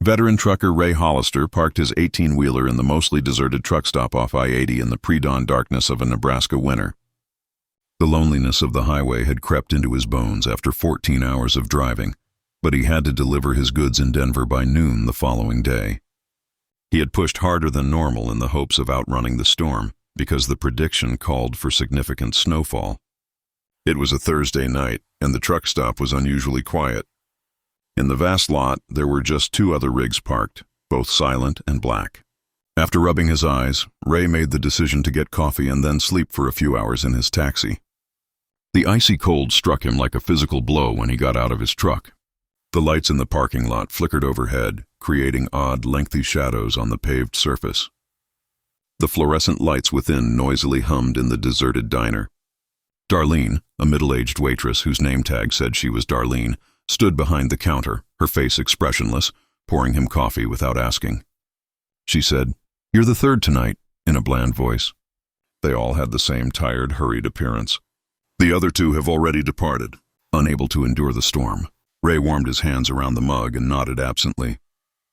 Veteran trucker Ray Hollister parked his 18-wheeler in the mostly deserted truck stop off I-80 in the pre-dawn darkness of a Nebraska winter. The loneliness of the highway had crept into his bones after 14 hours of driving, but he had to deliver his goods in Denver by noon the following day. He had pushed harder than normal in the hopes of outrunning the storm, because the prediction called for significant snowfall. It was a Thursday night, and the truck stop was unusually quiet. In the vast lot, there were just 2 other rigs parked, both silent and black. After rubbing his eyes, Ray made the decision to get coffee and then sleep for a few hours in his taxi. The icy cold struck him like a physical blow when he got out of his truck. The lights in the parking lot flickered overhead, creating odd, lengthy shadows on the paved surface. The fluorescent lights within noisily hummed in the deserted diner. Darlene, a middle-aged waitress whose name tag said she was Darlene, stood behind the counter, her face expressionless, pouring him coffee without asking. She said, "You're the third tonight," in a bland voice. They all had the same tired, hurried appearance. "The other 2 have already departed." Unable to endure the storm, Ray warmed his hands around the mug and nodded absently.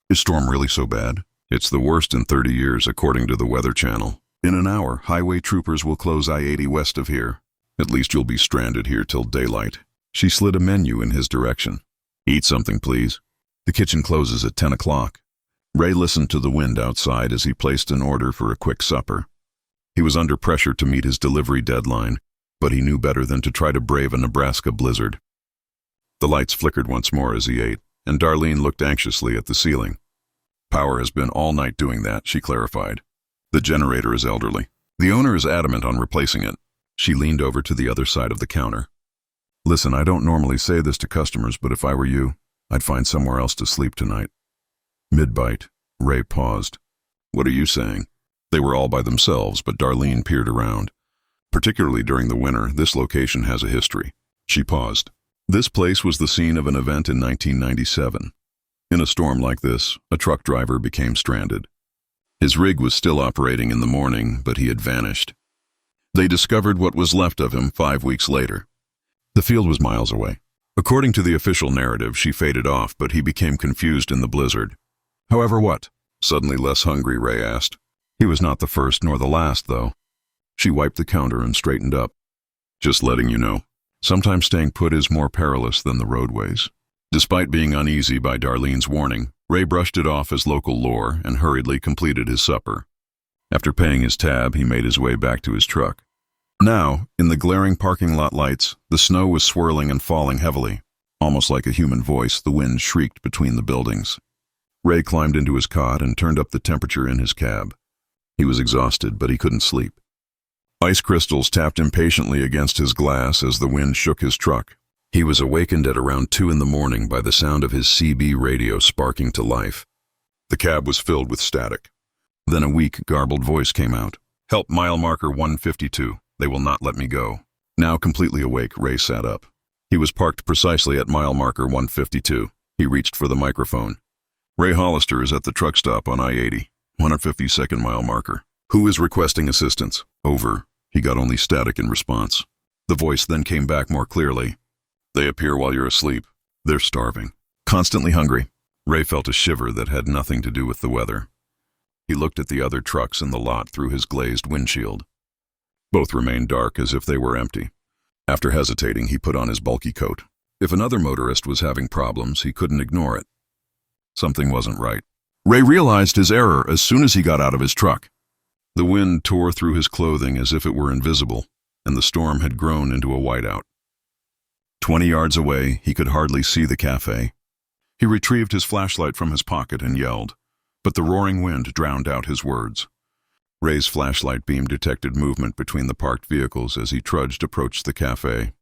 "Is storm really so bad?" "It's the worst in 30 years, according to the Weather Channel. In an hour, highway troopers will close I-80 west of here. At least you'll be stranded here till daylight." She slid a menu in his direction. "Eat something, please. The kitchen closes at 10 o'clock. Ray listened to the wind outside as he placed an order for a quick supper. He was under pressure to meet his delivery deadline, but he knew better than to try to brave a Nebraska blizzard. The lights flickered once more as he ate, and Darlene looked anxiously at the ceiling. "Power has been all night doing that," she clarified. "The generator is elderly. The owner is adamant on replacing it." She leaned over to the other side of the counter. "Listen, I don't normally say this to customers, but if I were you, I'd find somewhere else to sleep tonight." Mid-bite, Ray paused. "What are you saying?" They were all by themselves, but Darlene peered around. "Particularly during the winter, this location has a history." She paused. "This place was the scene of an event in 1997. In a storm like this, a truck driver became stranded. His rig was still operating in the morning, but he had vanished. They discovered what was left of him 5 weeks later. The field was miles away. According to the official narrative, she faded off, but he became confused in the blizzard. However, what? Suddenly less hungry, Ray asked. He was not the first nor the last, though. She wiped the counter and straightened up. "Just letting you know, sometimes staying put is more perilous than the roadways." Despite being uneasy by Darlene's warning, Ray brushed it off as local lore and hurriedly completed his supper. After paying his tab, he made his way back to his truck. Now, in the glaring parking lot lights, the snow was swirling and falling heavily. Almost like a human voice, the wind shrieked between the buildings. Ray climbed into his cot and turned up the temperature in his cab. He was exhausted, but he couldn't sleep. Ice crystals tapped impatiently against his glass as the wind shook his truck. He was awakened at around 2 in the morning by the sound of his CB radio sparking to life. The cab was filled with static. Then a weak, garbled voice came out. "Help mile marker 152. They will not let me go." Now completely awake, Ray sat up. He was parked precisely at mile marker 152. He reached for the microphone. "Ray Hollister is at the truck stop on I-80, 152nd mile marker. Who is requesting assistance?" "Over." He got only static in response. The voice then came back more clearly. "They appear while you're asleep. They're starving. Constantly hungry." Ray felt a shiver that had nothing to do with the weather. He looked at the other trucks in the lot through his glazed windshield. Both remained dark as if they were empty. After hesitating, he put on his bulky coat. If another motorist was having problems, he couldn't ignore it. Something wasn't right. Ray realized his error as soon as he got out of his truck. The wind tore through his clothing as if it were invisible, and the storm had grown into a whiteout. 20 yards away, he could hardly see the cafe. He retrieved his flashlight from his pocket and yelled, but the roaring wind drowned out his words. Ray's flashlight beam detected movement between the parked vehicles as he trudged approached the cafe.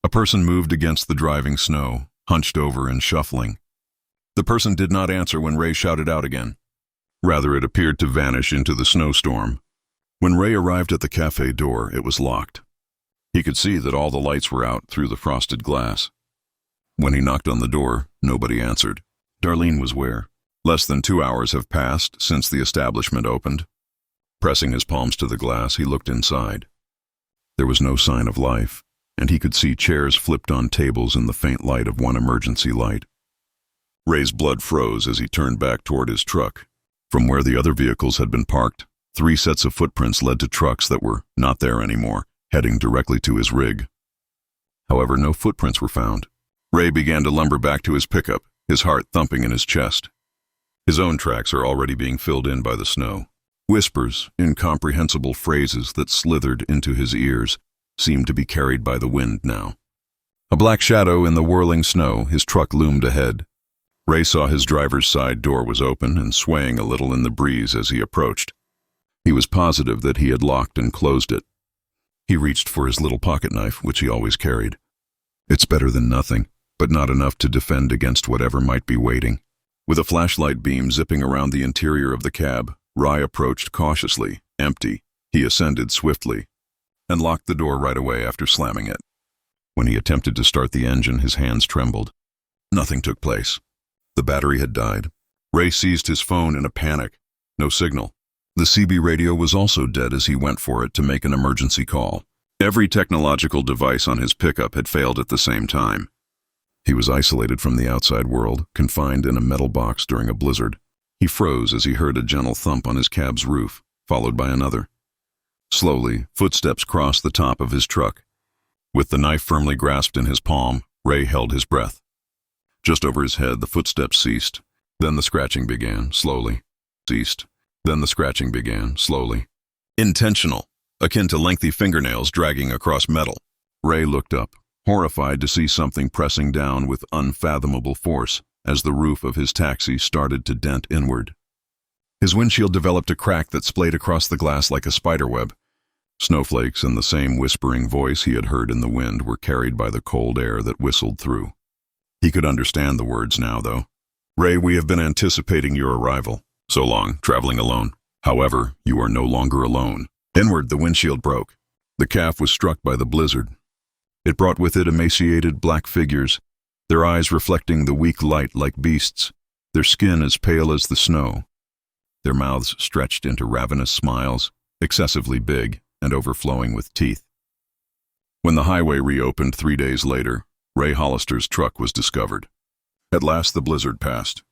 A person moved against the driving snow, hunched over and shuffling. The person did not answer when Ray shouted out again. Rather, it appeared to vanish into the snowstorm. When Ray arrived at the cafe door, it was locked. He could see that all the lights were out through the frosted glass. When he knocked on the door, nobody answered. Darlene was where? Less than 2 hours have passed since the establishment opened. Pressing his palms to the glass, he looked inside. There was no sign of life, and he could see chairs flipped on tables in the faint light of one emergency light. Ray's blood froze as he turned back toward his truck. From where the other vehicles had been parked, 3 sets of footprints led to trucks that were not there anymore, heading directly to his rig. However, no footprints were found. Ray began to lumber back to his pickup, his heart thumping in his chest. His own tracks are already being filled in by the snow. Whispers, incomprehensible phrases that slithered into his ears, seemed to be carried by the wind now. A black shadow in the whirling snow, his truck loomed ahead. Ray saw his driver's side door was open and swaying a little in the breeze as he approached. He was positive that he had locked and closed it. He reached for his little pocket knife, which he always carried. It's better than nothing, but not enough to defend against whatever might be waiting. With a flashlight beam zipping around the interior of the cab, Ray approached cautiously, empty. He ascended swiftly and locked the door right away after slamming it. When he attempted to start the engine, his hands trembled. Nothing took place. The battery had died. Ray seized his phone in a panic. No signal. The CB radio was also dead as he went for it to make an emergency call. Every technological device on his pickup had failed at the same time. He was isolated from the outside world, confined in a metal box during a blizzard. He froze as he heard a gentle thump on his cab's roof, followed by another. Slowly, footsteps crossed the top of his truck. With the knife firmly grasped in his palm, Ray held his breath. Just over his head, the footsteps ceased. Then the scratching began, slowly. Ceased. Then the scratching began, slowly. Intentional, akin to lengthy fingernails dragging across metal. Ray looked up, horrified to see something pressing down with unfathomable force as the roof of his taxi started to dent inward. His windshield developed a crack that splayed across the glass like a spiderweb. Snowflakes and the same whispering voice he had heard in the wind were carried by the cold air that whistled through. He could understand the words now, though. Ray, we have been anticipating your arrival. So long, traveling alone. However, you are no longer alone. Inward, the windshield broke. The calf was struck by the blizzard. It brought with it emaciated black figures, their eyes reflecting the weak light like beasts, their skin as pale as the snow, their mouths stretched into ravenous smiles, excessively big and overflowing with teeth. When the highway reopened 3 days later, Ray Hollister's truck was discovered. At last the blizzard passed.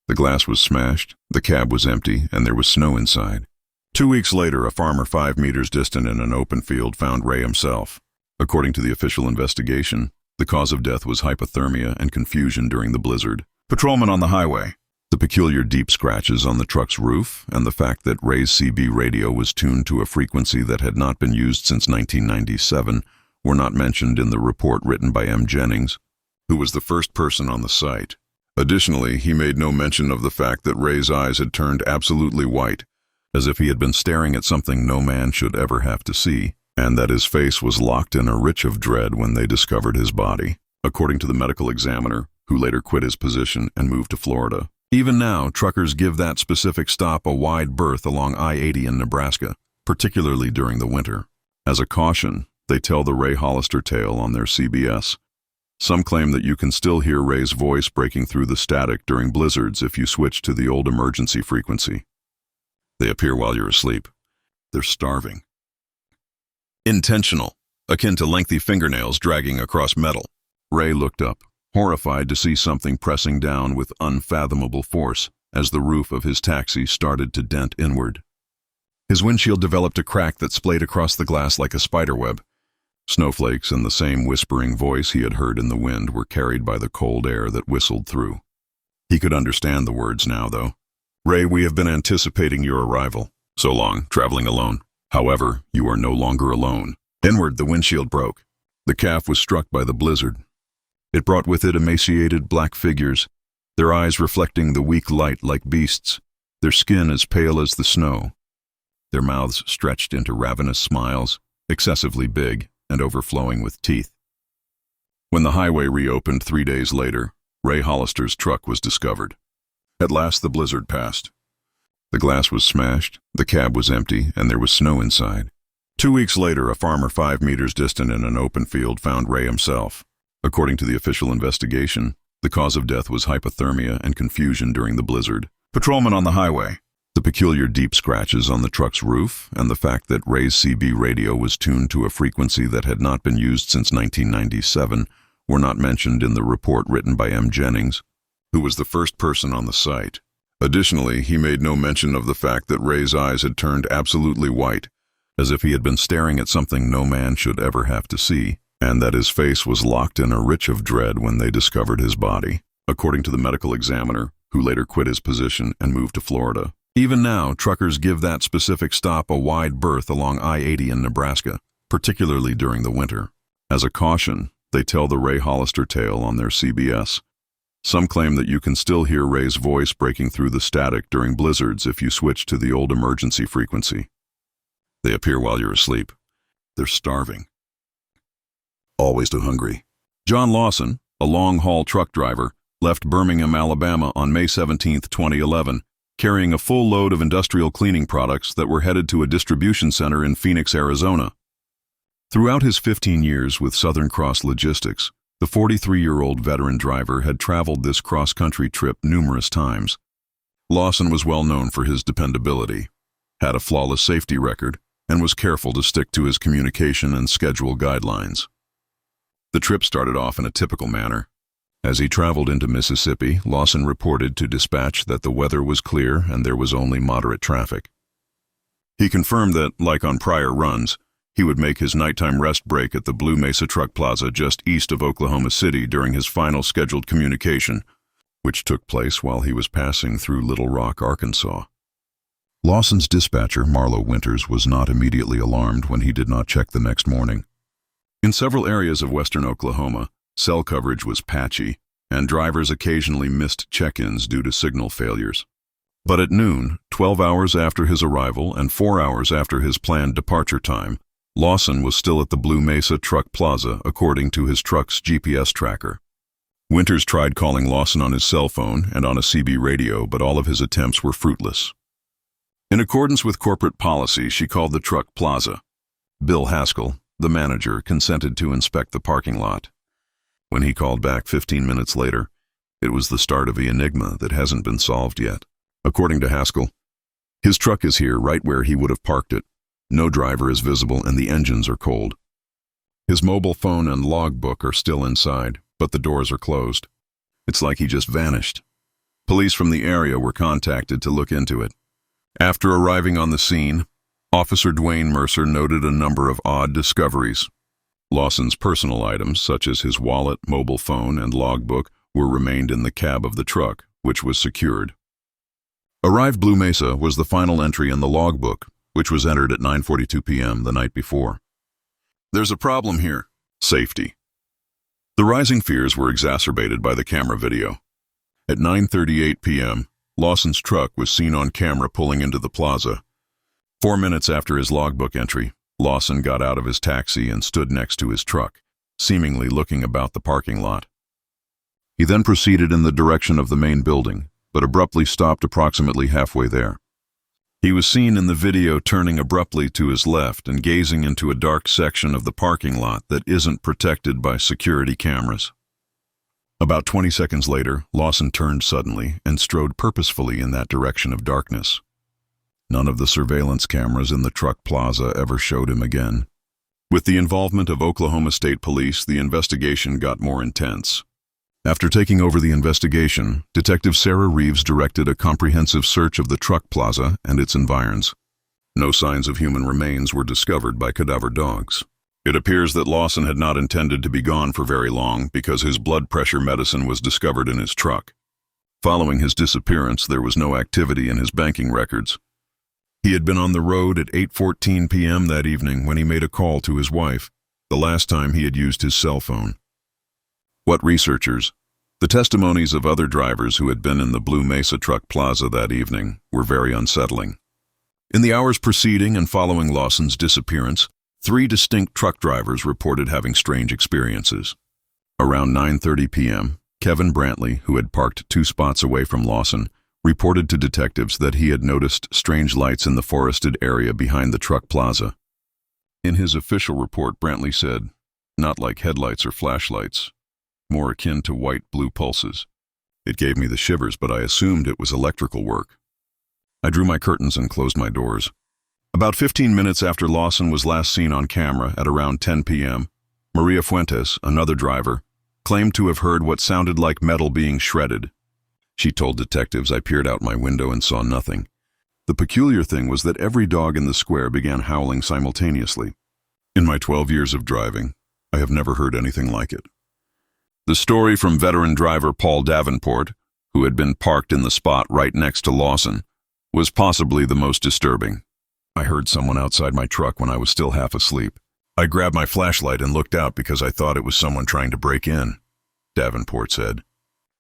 The glass was smashed, the cab was empty, and there was snow inside. 2 weeks later, a farmer 5 meters distant in an open field found Ray himself. According to the official investigation, the cause of death was hypothermia and confusion during the blizzard. Patrolman on the highway. The peculiar deep scratches on the truck's roof and the fact that Ray's CB radio was tuned to a frequency that had not been used since 1997 were not mentioned in the report written by M. Jennings, who was the first person on the site. Additionally, he made no mention of the fact that Ray's eyes had turned absolutely white, as if he had been staring at something no man should ever have to see, and that his face was locked in a retch of dread when they discovered his body, according to the medical examiner, who later quit his position and moved to Florida. Even now, truckers give that specific stop a wide berth along I-80 in Nebraska, particularly during the winter. As a caution, they tell the Ray Hollister tale on their CBS. Some claim that you can still hear Ray's voice breaking through the static during blizzards if you switch to the old emergency frequency. They appear while you're asleep. They're starving. Intentional, akin to lengthy fingernails dragging across metal. Ray looked up, horrified to see something pressing down with unfathomable force as the roof of his taxi started to dent inward. His windshield developed a crack that splayed across the glass like a spiderweb. Snowflakes and the same whispering voice he had heard in the wind were carried by the cold air that whistled through. He could understand the words now, though. Ray, we have been anticipating your arrival. So long, traveling alone. However, you are no longer alone. Inward, the windshield broke. The calf was struck by the blizzard. It brought with it emaciated black figures, their eyes reflecting the weak light like beasts, their skin as pale as the snow, their mouths stretched into ravenous smiles, excessively big and overflowing with teeth. When the highway reopened 3 days later, Ray Hollister's truck was discovered. At last the blizzard passed. The glass was smashed, the cab was empty, and there was snow inside. 2 weeks later, a farmer 5 meters distant in an open field found Ray himself. According to the official investigation, the cause of death was hypothermia and confusion during the blizzard. Patrolman on the highway. The peculiar deep scratches on the truck's roof and the fact that Ray's CB radio was tuned to a frequency that had not been used since 1997 were not mentioned in the report written by M. Jennings, who was the first person on the site. Additionally, he made no mention of the fact that Ray's eyes had turned absolutely white, as if he had been staring at something no man should ever have to see, and that his face was locked in a retch of dread when they discovered his body, according to the medical examiner, who later quit his position and moved to Florida. Even now, truckers give that specific stop a wide berth along I-80 in Nebraska, particularly during the winter. As a caution, they tell the Ray Hollister tale on their CBS. Some claim that you can still hear Ray's voice breaking through the static during blizzards if you switch to the old emergency frequency. They appear while you're asleep. They're starving. Always too hungry. John Lawson, a long-haul truck driver, left Birmingham, Alabama on May 17, 2011, carrying a full load of industrial cleaning products that were headed to a distribution center in Phoenix, Arizona. Throughout his 15 years with Southern Cross Logistics, the 43-year-old veteran driver had traveled this cross-country trip numerous times. Lawson was well known for his dependability, had a flawless safety record, and was careful to stick to his communication and schedule guidelines. The trip started off in a typical manner. As he traveled into Mississippi, Lawson reported to dispatch that the weather was clear and there was only moderate traffic. He confirmed that, like on prior runs, he would make his nighttime rest break at the Blue Mesa Truck Plaza just east of Oklahoma City during his final scheduled communication, which took place while he was passing through Little Rock, Arkansas. Lawson's dispatcher, Marlo Winters, was not immediately alarmed when he did not check the next morning. In several areas of western Oklahoma, cell coverage was patchy, and drivers occasionally missed check-ins due to signal failures. But at noon, 12 hours after his arrival and 4 hours after his planned departure time, Lawson was still at the Blue Mesa Truck Plaza, according to his truck's GPS tracker. Winters tried calling Lawson on his cell phone and on a CB radio, but all of his attempts were fruitless. In accordance with corporate policy, she called the truck plaza. Bill Haskell, the manager, consented to inspect the parking lot. When he called back 15 minutes later, it was the start of the enigma that hasn't been solved yet. According to Haskell, his truck is here right where he would have parked it. No driver is visible and the engines are cold. His mobile phone and logbook are still inside, but the doors are closed. It's like he just vanished. Police from the area were contacted to look into it. After arriving on the scene, Officer Dwayne Mercer noted a number of odd discoveries. Lawson's personal items, such as his wallet, mobile phone, and logbook, remained in the cab of the truck, which was secured. Arrived Blue Mesa was the final entry in the logbook, which was entered at 9:42 p.m. the night before. There's a problem here. Safety. The rising fears were exacerbated by the camera video. At 9:38 p.m., Lawson's truck was seen on camera pulling into the plaza. 4 minutes after his logbook entry, Lawson got out of his taxi and stood next to his truck, seemingly looking about the parking lot. He then proceeded in the direction of the main building, but abruptly stopped approximately halfway there. He was seen in the video turning abruptly to his left and gazing into a dark section of the parking lot that isn't protected by security cameras. About 20 seconds later, Lawson turned suddenly and strode purposefully in that direction of darkness. None of the surveillance cameras in the truck plaza ever showed him again. With the involvement of Oklahoma State Police, the investigation got more intense. After taking over the investigation, Detective Sarah Reeves directed a comprehensive search of the truck plaza and its environs. No signs of human remains were discovered by cadaver dogs. It appears that Lawson had not intended to be gone for very long because his blood pressure medicine was discovered in his truck. Following his disappearance, there was no activity in his banking records. He had been on the road at 8:14 p.m. that evening when he made a call to his wife, the last time he had used his cell phone. What researchers? The testimonies of other drivers who had been in the Blue Mesa Truck Plaza that evening were very unsettling. In the hours preceding and following Lawson's disappearance, 3 distinct truck drivers reported having strange experiences. Around 9:30 p.m., Kevin Brantley, who had parked 2 spots away from Lawson, reported to detectives that he had noticed strange lights in the forested area behind the truck plaza. In his official report, Brantley said, "Not like headlights or flashlights, more akin to white blue pulses. It gave me the shivers, but I assumed it was electrical work." I drew my curtains and closed my doors. About 15 minutes after Lawson was last seen on camera at around 10 p.m., Maria Fuentes, another driver, claimed to have heard what sounded like metal being shredded. She told detectives. I peered out my window and saw nothing. The peculiar thing was that every dog in the square began howling simultaneously. In my 12 years of driving, I have never heard anything like it. The story from veteran driver Paul Davenport, who had been parked in the spot right next to Lawson, was possibly the most disturbing. I heard someone outside my truck when I was still half asleep. I grabbed my flashlight and looked out because I thought it was someone trying to break in, Davenport said.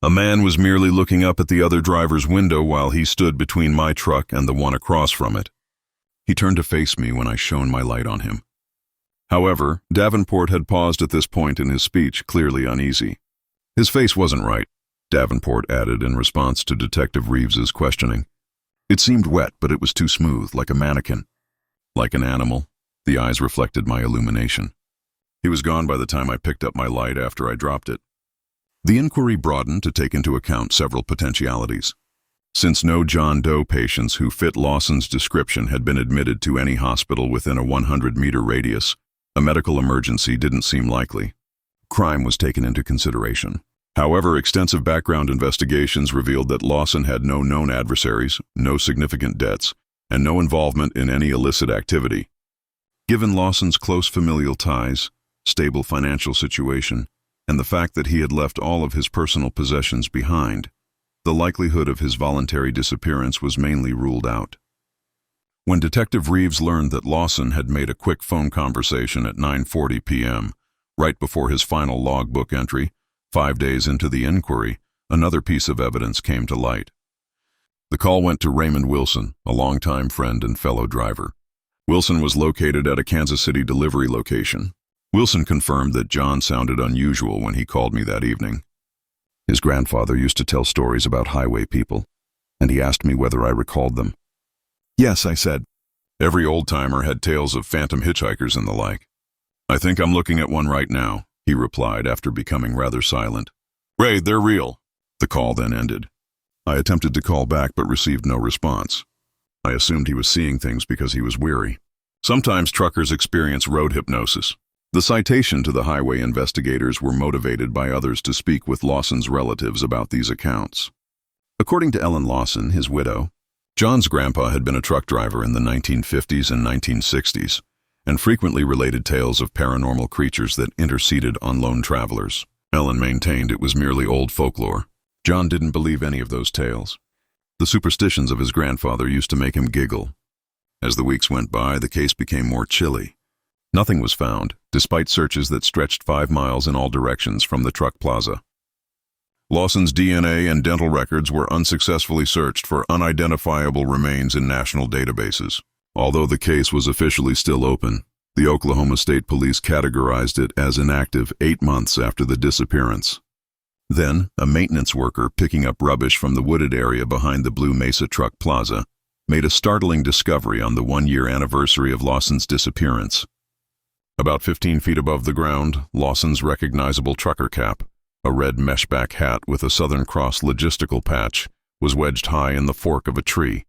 A man was merely looking up at the other driver's window while he stood between my truck and the one across from it. He turned to face me when I shone my light on him. However, Davenport had paused at this point in his speech, clearly uneasy. His face wasn't right, Davenport added in response to Detective Reeves's questioning. It seemed wet, but it was too smooth, like a mannequin. Like an animal, the eyes reflected my illumination. He was gone by the time I picked up my light after I dropped it. The inquiry broadened to take into account several potentialities. Since no John Doe patients who fit Lawson's description had been admitted to any hospital within a 100-meter radius, a medical emergency didn't seem likely. Crime was taken into consideration. However, extensive background investigations revealed that Lawson had no known adversaries, no significant debts, and no involvement in any illicit activity. Given Lawson's close familial ties, stable financial situation, and the fact that he had left all of his personal possessions behind, the likelihood of his voluntary disappearance was mainly ruled out. When Detective Reeves learned that Lawson had made a quick phone conversation at 9:40 p.m., right before his final logbook entry, 5 days into the inquiry, another piece of evidence came to light. The call went to Raymond Wilson, a longtime friend and fellow driver. Wilson was located at a Kansas City delivery location. Wilson confirmed that John sounded unusual when he called me that evening. His grandfather used to tell stories about highway people, and he asked me whether I recalled them. Yes, I said. Every old-timer had tales of phantom hitchhikers and the like. I think I'm looking at one right now, he replied after becoming rather silent. Ray, they're real. The call then ended. I attempted to call back but received no response. I assumed he was seeing things because he was weary. Sometimes truckers experience road hypnosis. The citation to the highway investigators were motivated by others to speak with Lawson's relatives about these accounts. According to Ellen Lawson, his widow, John's grandpa had been a truck driver in the 1950s and 1960s, and frequently related tales of paranormal creatures that interceded on lone travelers. Ellen maintained it was merely old folklore. John didn't believe any of those tales. The superstitions of his grandfather used to make him giggle. As the weeks went by, the case became more chilly. Nothing was found, despite searches that stretched 5 miles in all directions from the truck plaza. Lawson's DNA and dental records were unsuccessfully searched for unidentifiable remains in national databases. Although the case was officially still open, the Oklahoma State Police categorized it as inactive 8 months after the disappearance. Then, a maintenance worker picking up rubbish from the wooded area behind the Blue Mesa Truck Plaza made a startling discovery on the 1-year anniversary of Lawson's disappearance. About 15 feet above the ground, Lawson's recognizable trucker cap, a red meshback hat with a Southern Cross logistical patch, was wedged high in the fork of a tree.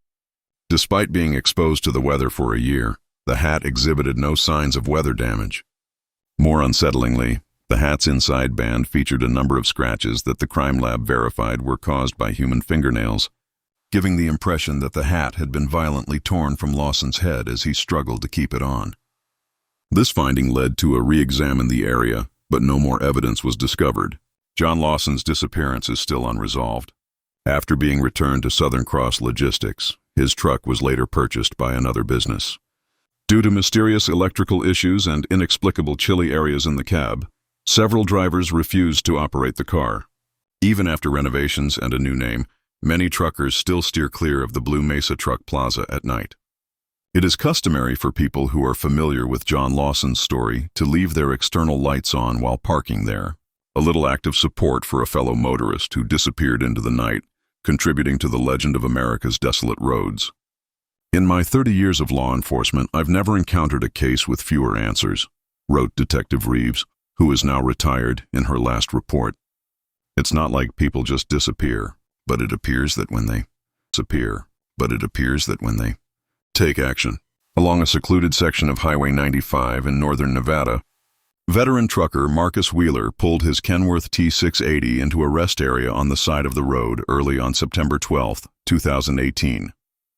Despite being exposed to the weather for a year, the hat exhibited no signs of weather damage. More unsettlingly, the hat's inside band featured a number of scratches that the crime lab verified were caused by human fingernails, giving the impression that the hat had been violently torn from Lawson's head as he struggled to keep it on. This finding led to a re-examine the area, but no more evidence was discovered. John Lawson's disappearance is still unresolved. After being returned to Southern Cross Logistics, his truck was later purchased by another business. Due to mysterious electrical issues and inexplicable chilly areas in the cab, several drivers refused to operate the car. Even after renovations and a new name, many truckers still steer clear of the Blue Mesa Truck Plaza at night. It is customary for people who are familiar with John Lawson's story to leave their external lights on while parking there, a little act of support for a fellow motorist who disappeared into the night, contributing to the legend of America's desolate roads. In my 30 years of law enforcement, I've never encountered a case with fewer answers, wrote Detective Reeves, who is now retired, in her last report. It's not like people just disappear, but it appears that when they take action. Along a secluded section of Highway 95 in northern Nevada, Veteran trucker Marcus Wheeler pulled his Kenworth T680 into a rest area on the side of the road early on September 12, 2018.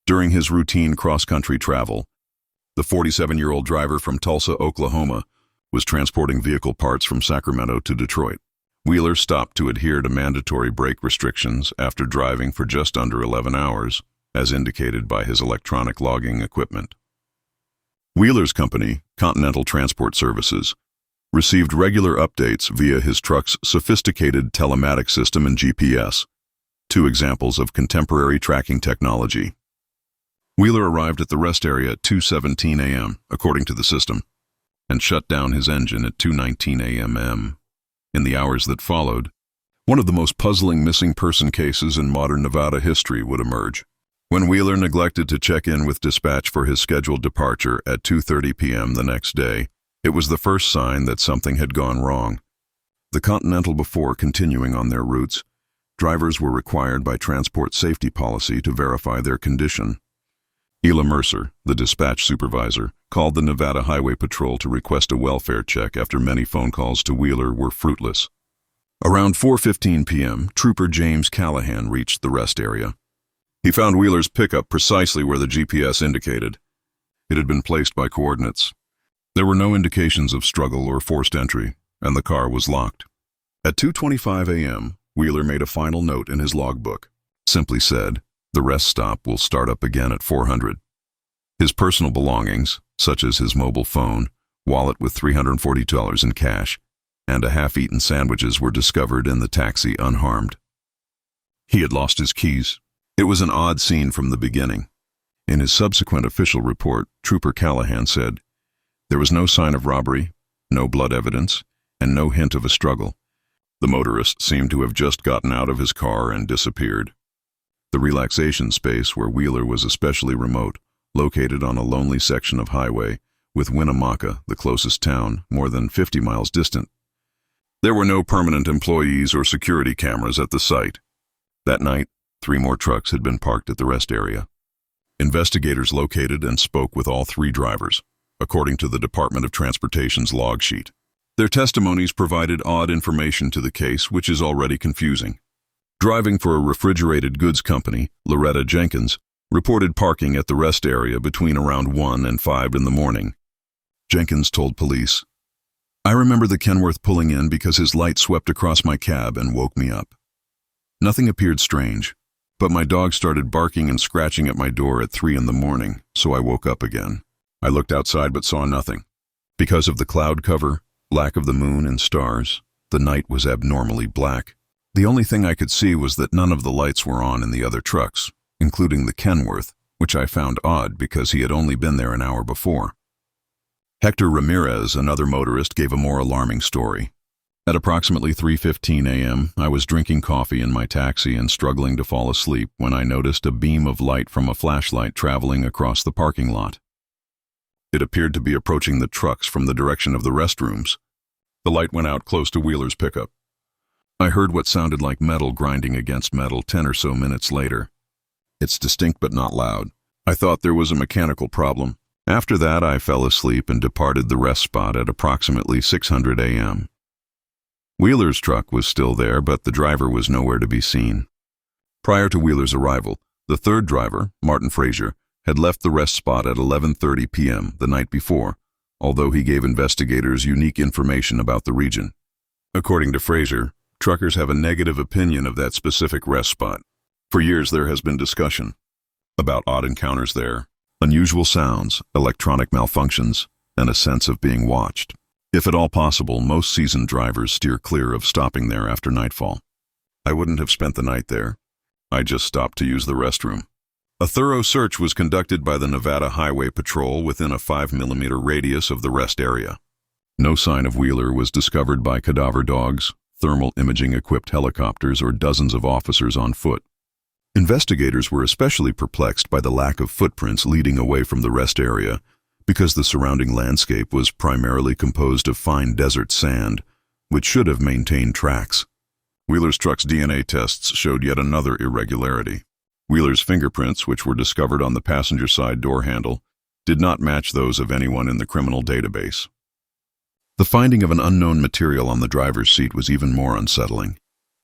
During his routine cross-country travel, the 47-year-old driver from Tulsa, Oklahoma, was transporting vehicle parts from Sacramento to Detroit. Wheeler stopped to adhere to mandatory brake restrictions after driving for just under 11 hours, as indicated by his electronic logging equipment. Wheeler's company, Continental Transport Services, received regular updates via his truck's sophisticated telematic system and GPS, two examples of contemporary tracking technology. Wheeler arrived at the rest area at 2:17 a.m., according to the system, and shut down his engine at 2:19 a.m. In the hours that followed, one of the most puzzling missing person cases in modern Nevada history would emerge. When Wheeler neglected to check in with dispatch for his scheduled departure at 2:30 p.m. the next day, it was the first sign that something had gone wrong. The Continental, before continuing on their routes, drivers were required by transport safety policy to verify their condition. Ela Mercer, the dispatch supervisor, called the Nevada Highway Patrol to request a welfare check after many phone calls to Wheeler were fruitless. Around 4:15 p.m., Trooper James Callahan reached the rest area. He found Wheeler's pickup precisely where the GPS indicated. It had been placed by coordinates. There were no indications of struggle or forced entry, and the car was locked. At 2:25 a.m., Wheeler made a final note in his logbook. Simply said, "The rest stop will start up again at 400. His personal belongings, such as his mobile phone, wallet with $340 in cash, and a half-eaten sandwiches were discovered in the taxi unharmed. He had lost his keys. It was an odd scene from the beginning. In his subsequent official report, Trooper Callahan said, "There was no sign of robbery, no blood evidence, and no hint of a struggle. The motorist seemed to have just gotten out of his car and disappeared." The relaxation space where Wheeler was especially remote, located on a lonely section of highway, with Winnemucca, the closest town, more than 50 miles distant. There were no permanent employees or security cameras at the site. That night, 3 more trucks had been parked at the rest area. Investigators located and spoke with all 3 drivers, according to the Department of Transportation's log sheet. Their testimonies provided odd information to the case, which is already confusing. Driving for a refrigerated goods company, Loretta Jenkins reported parking at the rest area between around 1 and 5 in the morning. Jenkins told police, "I remember the Kenworth pulling in because his light swept across my cab and woke me up. Nothing appeared strange, but my dog started barking and scratching at my door at 3 in the morning, so I woke up again. I looked outside but saw nothing. Because of the cloud cover, lack of the moon and stars, the night was abnormally black. The only thing I could see was that none of the lights were on in the other trucks, including the Kenworth, which I found odd because he had only been there an hour before." Hector Ramirez, another motorist, gave a more alarming story. "At approximately 3:15 a.m., I was drinking coffee in my taxi and struggling to fall asleep when I noticed a beam of light from a flashlight traveling across the parking lot. It appeared to be approaching the trucks from the direction of the restrooms. The light went out close to Wheeler's pickup. I heard what sounded like metal grinding against metal 10 or so minutes later. It's distinct but not loud. I thought there was a mechanical problem. After that, I fell asleep and departed the rest spot at approximately 600 a.m. Wheeler's truck was still there, but the driver was nowhere to be seen. Prior to Wheeler's arrival, the third driver, Martin Frazier, had left the rest spot at 11:30 p.m. the night before, although he gave investigators unique information about the region. According to Frazier, truckers have a negative opinion of that specific rest spot. For years there has been discussion about odd encounters there, unusual sounds, electronic malfunctions, and a sense of being watched. If at all possible, most seasoned drivers steer clear of stopping there after nightfall. I wouldn't have spent the night there. I just stopped to use the restroom. A thorough search was conducted by the Nevada Highway Patrol within a 5-millimeter radius of the rest area. No sign of Wheeler was discovered by cadaver dogs, thermal imaging-equipped helicopters, or dozens of officers on foot. Investigators were especially perplexed by the lack of footprints leading away from the rest area, because the surrounding landscape was primarily composed of fine desert sand, which should have maintained tracks. Wheeler's truck's DNA tests showed yet another irregularity. Wheeler's fingerprints, which were discovered on the passenger side door handle, did not match those of anyone in the criminal database. The finding of an unknown material on the driver's seat was even more unsettling.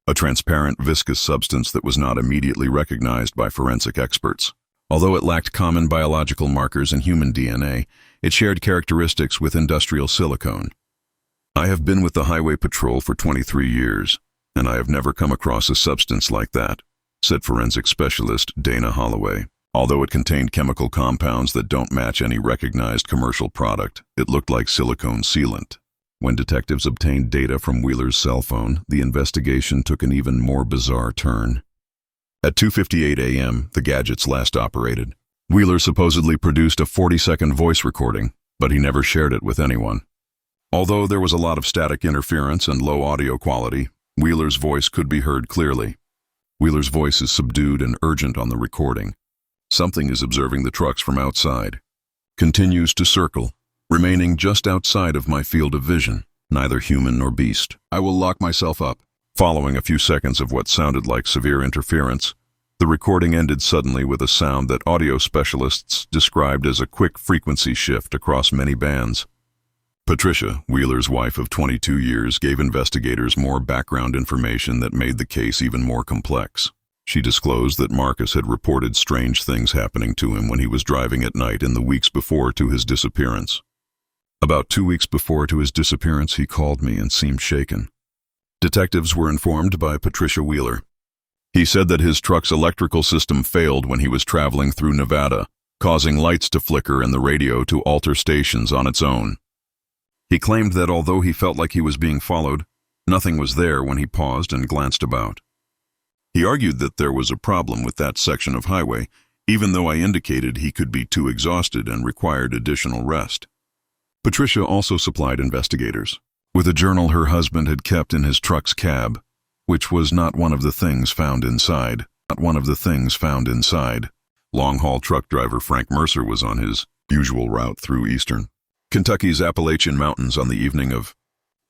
A transparent, viscous substance that was not immediately recognized by forensic experts. Although it lacked common biological markers and human DNA, it shared characteristics with industrial silicone. I have been with the Highway Patrol for 23 years, and I have never come across a substance like that, said forensic specialist Dana Holloway. Although it contained chemical compounds that don't match any recognized commercial product, it looked like silicone sealant. When detectives obtained data from Wheeler's cell phone, the investigation took an even more bizarre turn. At 2:58 a.m., the gadgets last operated. Wheeler supposedly produced a 40-second voice recording, but he never shared it with anyone. Although there was a lot of static interference and low audio quality, Wheeler's voice could be heard clearly. Wheeler's voice is subdued and urgent on the recording. Something is observing the trucks from outside. Continues to circle, remaining just outside of my field of vision, neither human nor beast. I will lock myself up. Following a few seconds of what sounded like severe interference, the recording ended suddenly with a sound that audio specialists described as a quick frequency shift across many bands. Patricia, Wheeler's wife of 22 years, gave investigators more background information that made the case even more complex. She disclosed that Marcus had reported strange things happening to him when he was driving at night in the weeks before to his disappearance. About 2 weeks before to his disappearance, he called me and seemed shaken. Detectives were informed by Patricia Wheeler. He said that his truck's electrical system failed when he was traveling through Nevada, causing lights to flicker and the radio to alter stations on its own. He claimed that although he felt like he was being followed, nothing was there when he paused and glanced about. He argued that there was a problem with that section of highway, even though I indicated he could be too exhausted and required additional rest. Patricia also supplied investigators with a journal her husband had kept in his truck's cab, which was not one of the things found inside. Long-haul truck driver Frank Mercer was on his usual route through eastern Kentucky's Appalachian Mountains on the evening of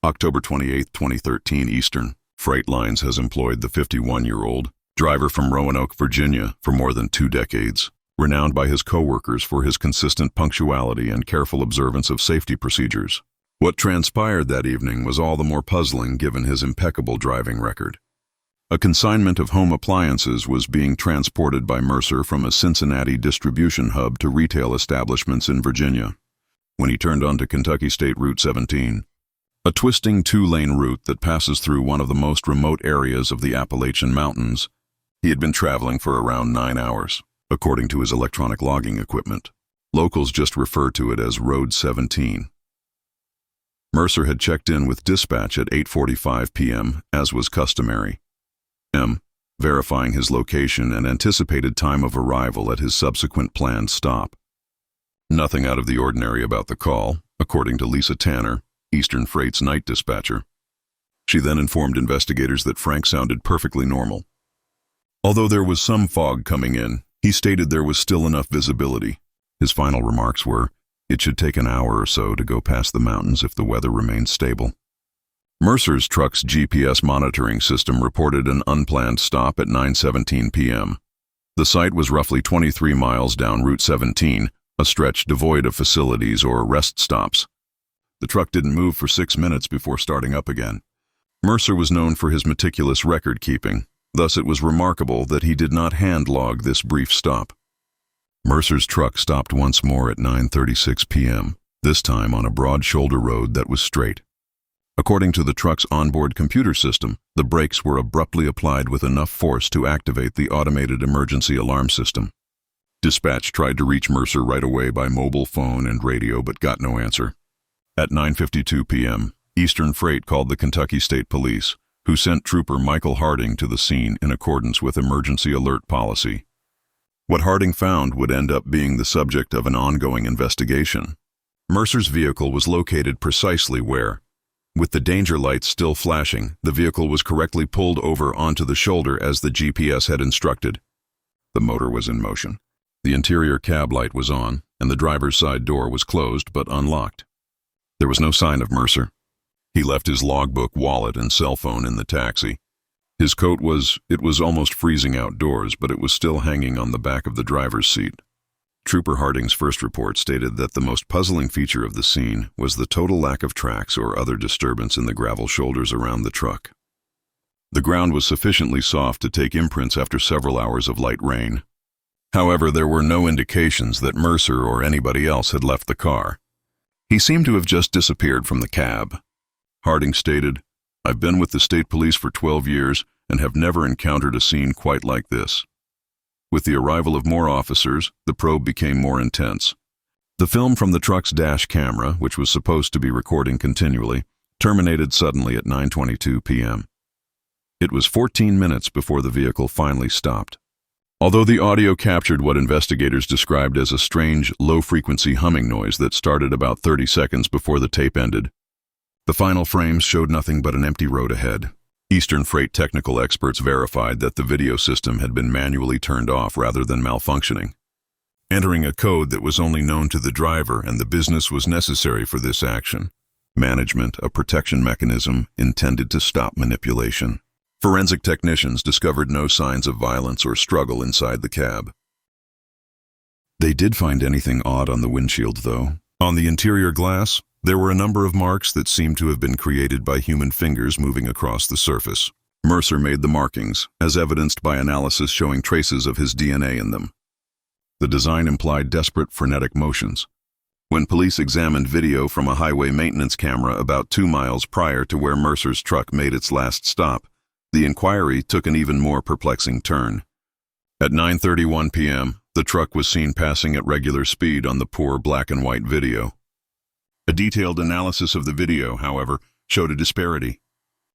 October 28, 2013 Eastern. Freight Lines has employed the 51-year-old driver from Roanoke, Virginia, for more than 2 decades, renowned by his co-workers for his consistent punctuality and careful observance of safety procedures. What transpired that evening was all the more puzzling given his impeccable driving record. A consignment of home appliances was being transported by Mercer from a Cincinnati distribution hub to retail establishments in Virginia. When he turned onto Kentucky State Route 17, a twisting 2-lane route that passes through one of the most remote areas of the Appalachian Mountains, he had been traveling for around 9 hours, according to his electronic logging equipment. Locals just refer to it as Road 17. Mercer had checked in with dispatch at 8:45 p.m., as was customary. Verifying his location and anticipated time of arrival at his subsequent planned stop. Nothing out of the ordinary about the call, according to Lisa Tanner, Eastern Freight's night dispatcher. She then informed investigators that Frank sounded perfectly normal. Although there was some fog coming in, he stated there was still enough visibility. His final remarks were, it should take an hour or so to go past the mountains if the weather remains stable. Mercer's truck's GPS monitoring system reported an unplanned stop at 9:17 p.m. The site was roughly 23 miles down Route 17, a stretch devoid of facilities or rest stops. The truck didn't move for 6 minutes before starting up again. Mercer was known for his meticulous record-keeping, thus it was remarkable that he did not hand-log this brief stop. Mercer's truck stopped once more at 9:36 p.m., this time on a broad shoulder road that was straight. According to the truck's onboard computer system, the brakes were abruptly applied with enough force to activate the automated emergency alarm system. Dispatch tried to reach Mercer right away by mobile phone and radio but got no answer. At 9:52 p.m., Eastern Freight called the Kentucky State Police, who sent Trooper Michael Harding to the scene in accordance with emergency alert policy. What Harding found would end up being the subject of an ongoing investigation. Mercer's vehicle was located precisely where, with the danger lights still flashing, the vehicle was correctly pulled over onto the shoulder as the GPS had instructed. The motor was in motion. The interior cab light was on, and the driver's side door was closed but unlocked. There was no sign of Mercer. He left his logbook, wallet, and cell phone in the taxi. His coat was almost freezing outdoors, but it was still hanging on the back of the driver's seat. Trooper Harding's first report stated that the most puzzling feature of the scene was the total lack of tracks or other disturbance in the gravel shoulders around the truck. The ground was sufficiently soft to take imprints after several hours of light rain. However, there were no indications that Mercer or anybody else had left the car. He seemed to have just disappeared from the cab. Harding stated, "I've been with the state police for 12 years and have never encountered a scene quite like this." With the arrival of more officers, the probe became more intense. The film from the truck's dash camera, which was supposed to be recording continually, terminated suddenly at 9:22 p.m. It was 14 minutes before the vehicle finally stopped. Although the audio captured what investigators described as a strange, low-frequency humming noise that started about 30 seconds before the tape ended, the final frames showed nothing but an empty road ahead. Eastern Freight technical experts verified that the video system had been manually turned off rather than malfunctioning, entering a code that was only known to the driver, and the business was necessary for this action. Management, a protection mechanism intended to stop manipulation. Forensic technicians discovered no signs of violence or struggle inside the cab. They did find anything odd on the windshield, though. On the interior glass, there were a number of marks that seemed to have been created by human fingers moving across the surface. Mercer made the markings, as evidenced by analysis showing traces of his DNA in them. The design implied desperate, frenetic motions. When police examined video from a highway maintenance camera about 2 miles prior to where Mercer's truck made its last stop, the inquiry took an even more perplexing turn. At 9:31 p.m., the truck was seen passing at regular speed on the poor black and white video. A detailed analysis of the video, however, showed a disparity.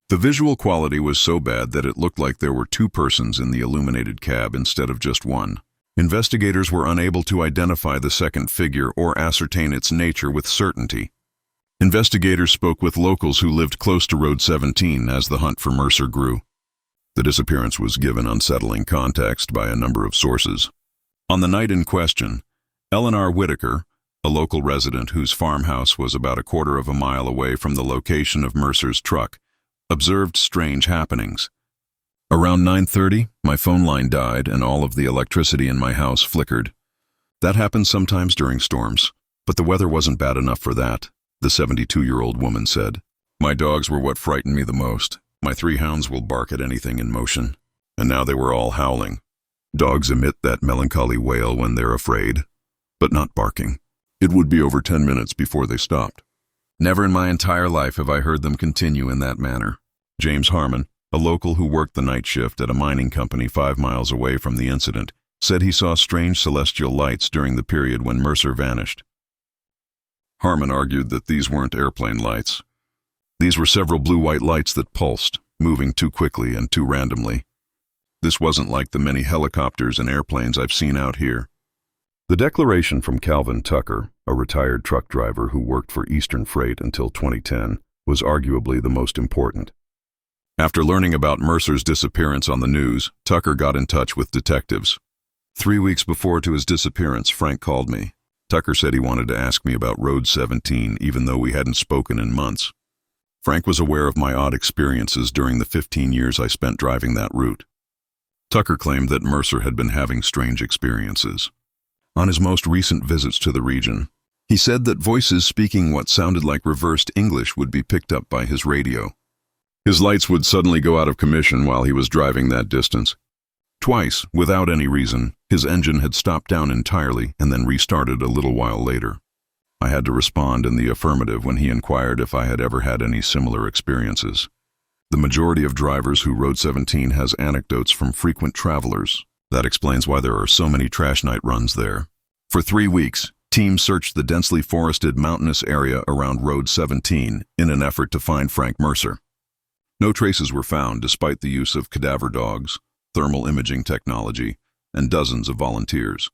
The visual quality was so bad that it looked like there were 2 persons in the illuminated cab instead of just one. Investigators were unable to identify the second figure or ascertain its nature with certainty. Investigators spoke with locals who lived close to Road 17 as the hunt for Mercer grew. The disappearance was given unsettling context by a number of sources. On the night in question, Eleanor Whitaker, a local resident whose farmhouse was about a quarter of a mile away from the location of Mercer's truck, observed strange happenings. Around 9:30, my phone line died and all of the electricity in my house flickered. That happens sometimes during storms, but the weather wasn't bad enough for that, the 72-year-old woman said. My dogs were what frightened me the most. My 3 hounds will bark at anything in motion, and now they were all howling. Dogs emit that melancholy wail when they're afraid, but not barking. It would be over 10 minutes before they stopped. Never in my entire life have I heard them continue in that manner. James Harmon, a local who worked the night shift at a mining company 5 miles away from the incident, said he saw strange celestial lights during the period when Mercer vanished. Harmon argued that these weren't airplane lights. These were several blue-white lights that pulsed, moving too quickly and too randomly. This wasn't like the many helicopters and airplanes I've seen out here. The declaration from Calvin Tucker, a retired truck driver who worked for Eastern Freight until 2010, was arguably the most important. After learning about Mercer's disappearance on the news, Tucker got in touch with detectives. 3 weeks before to his disappearance, Frank called me. Tucker said he wanted to ask me about Road 17, even though we hadn't spoken in months. Frank was aware of my odd experiences during the 15 years I spent driving that route. Tucker claimed that Mercer had been having strange experiences. On his most recent visits to the region, he said that voices speaking what sounded like reversed English would be picked up by his radio. His lights would suddenly go out of commission while he was driving that distance. Twice, without any reason, his engine had stopped down entirely and then restarted a little while later. I had to respond in the affirmative when he inquired if I had ever had any similar experiences. The majority of drivers who Road 17 has anecdotes from frequent travelers. That explains why there are so many trash night runs there. For 3 weeks, teams searched the densely forested mountainous area around Road 17 in an effort to find Frank Mercer. No traces were found despite the use of cadaver dogs, thermal imaging technology, and dozens of volunteers.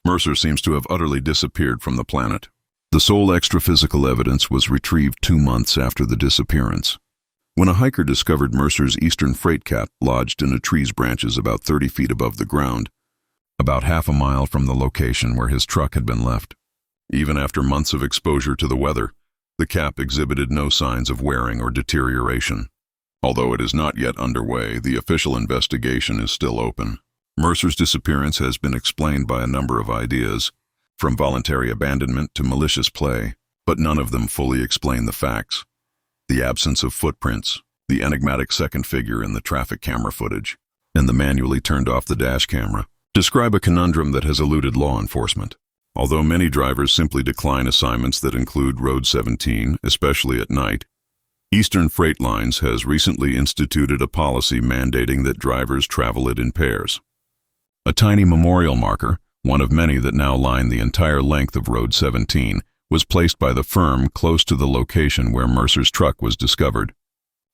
Mercer seems to have utterly disappeared from the planet. The sole extra-physical evidence was retrieved 2 months after the disappearance, when a hiker discovered Mercer's Eastern Freight cat lodged in a tree's branches about 30 feet above the ground, about half a mile from the location where his truck had been left. Even after months of exposure to the weather, the cap exhibited no signs of wearing or deterioration. Although it is not yet underway, the official investigation is still open. Mercer's disappearance has been explained by a number of ideas, from voluntary abandonment to malicious play, but none of them fully explain the facts. The absence of footprints, the enigmatic second figure in the traffic camera footage, and the manually turned off the dash camera describe a conundrum that has eluded law enforcement. Although many drivers simply decline assignments that include Road 17, especially at night, Eastern Freight Lines has recently instituted a policy mandating that drivers travel it in pairs. A tiny memorial marker, one of many that now line the entire length of Road 17, was placed by the firm close to the location where Mercer's truck was discovered.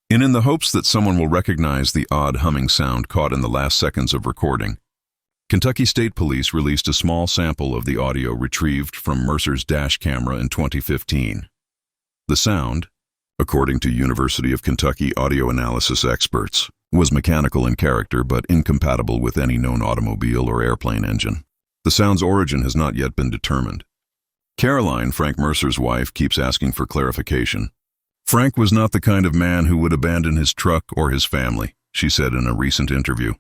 In the hopes that someone will recognize the odd humming sound caught in the last seconds of recording, Kentucky State Police released a small sample of the audio retrieved from Mercer's dash camera in 2015. The sound, according to University of Kentucky audio analysis experts, was mechanical in character but incompatible with any known automobile or airplane engine. The sound's origin has not yet been determined. Caroline, Frank Mercer's wife, keeps asking for clarification. Frank was not the kind of man who would abandon his truck or his family, she said in a recent interview.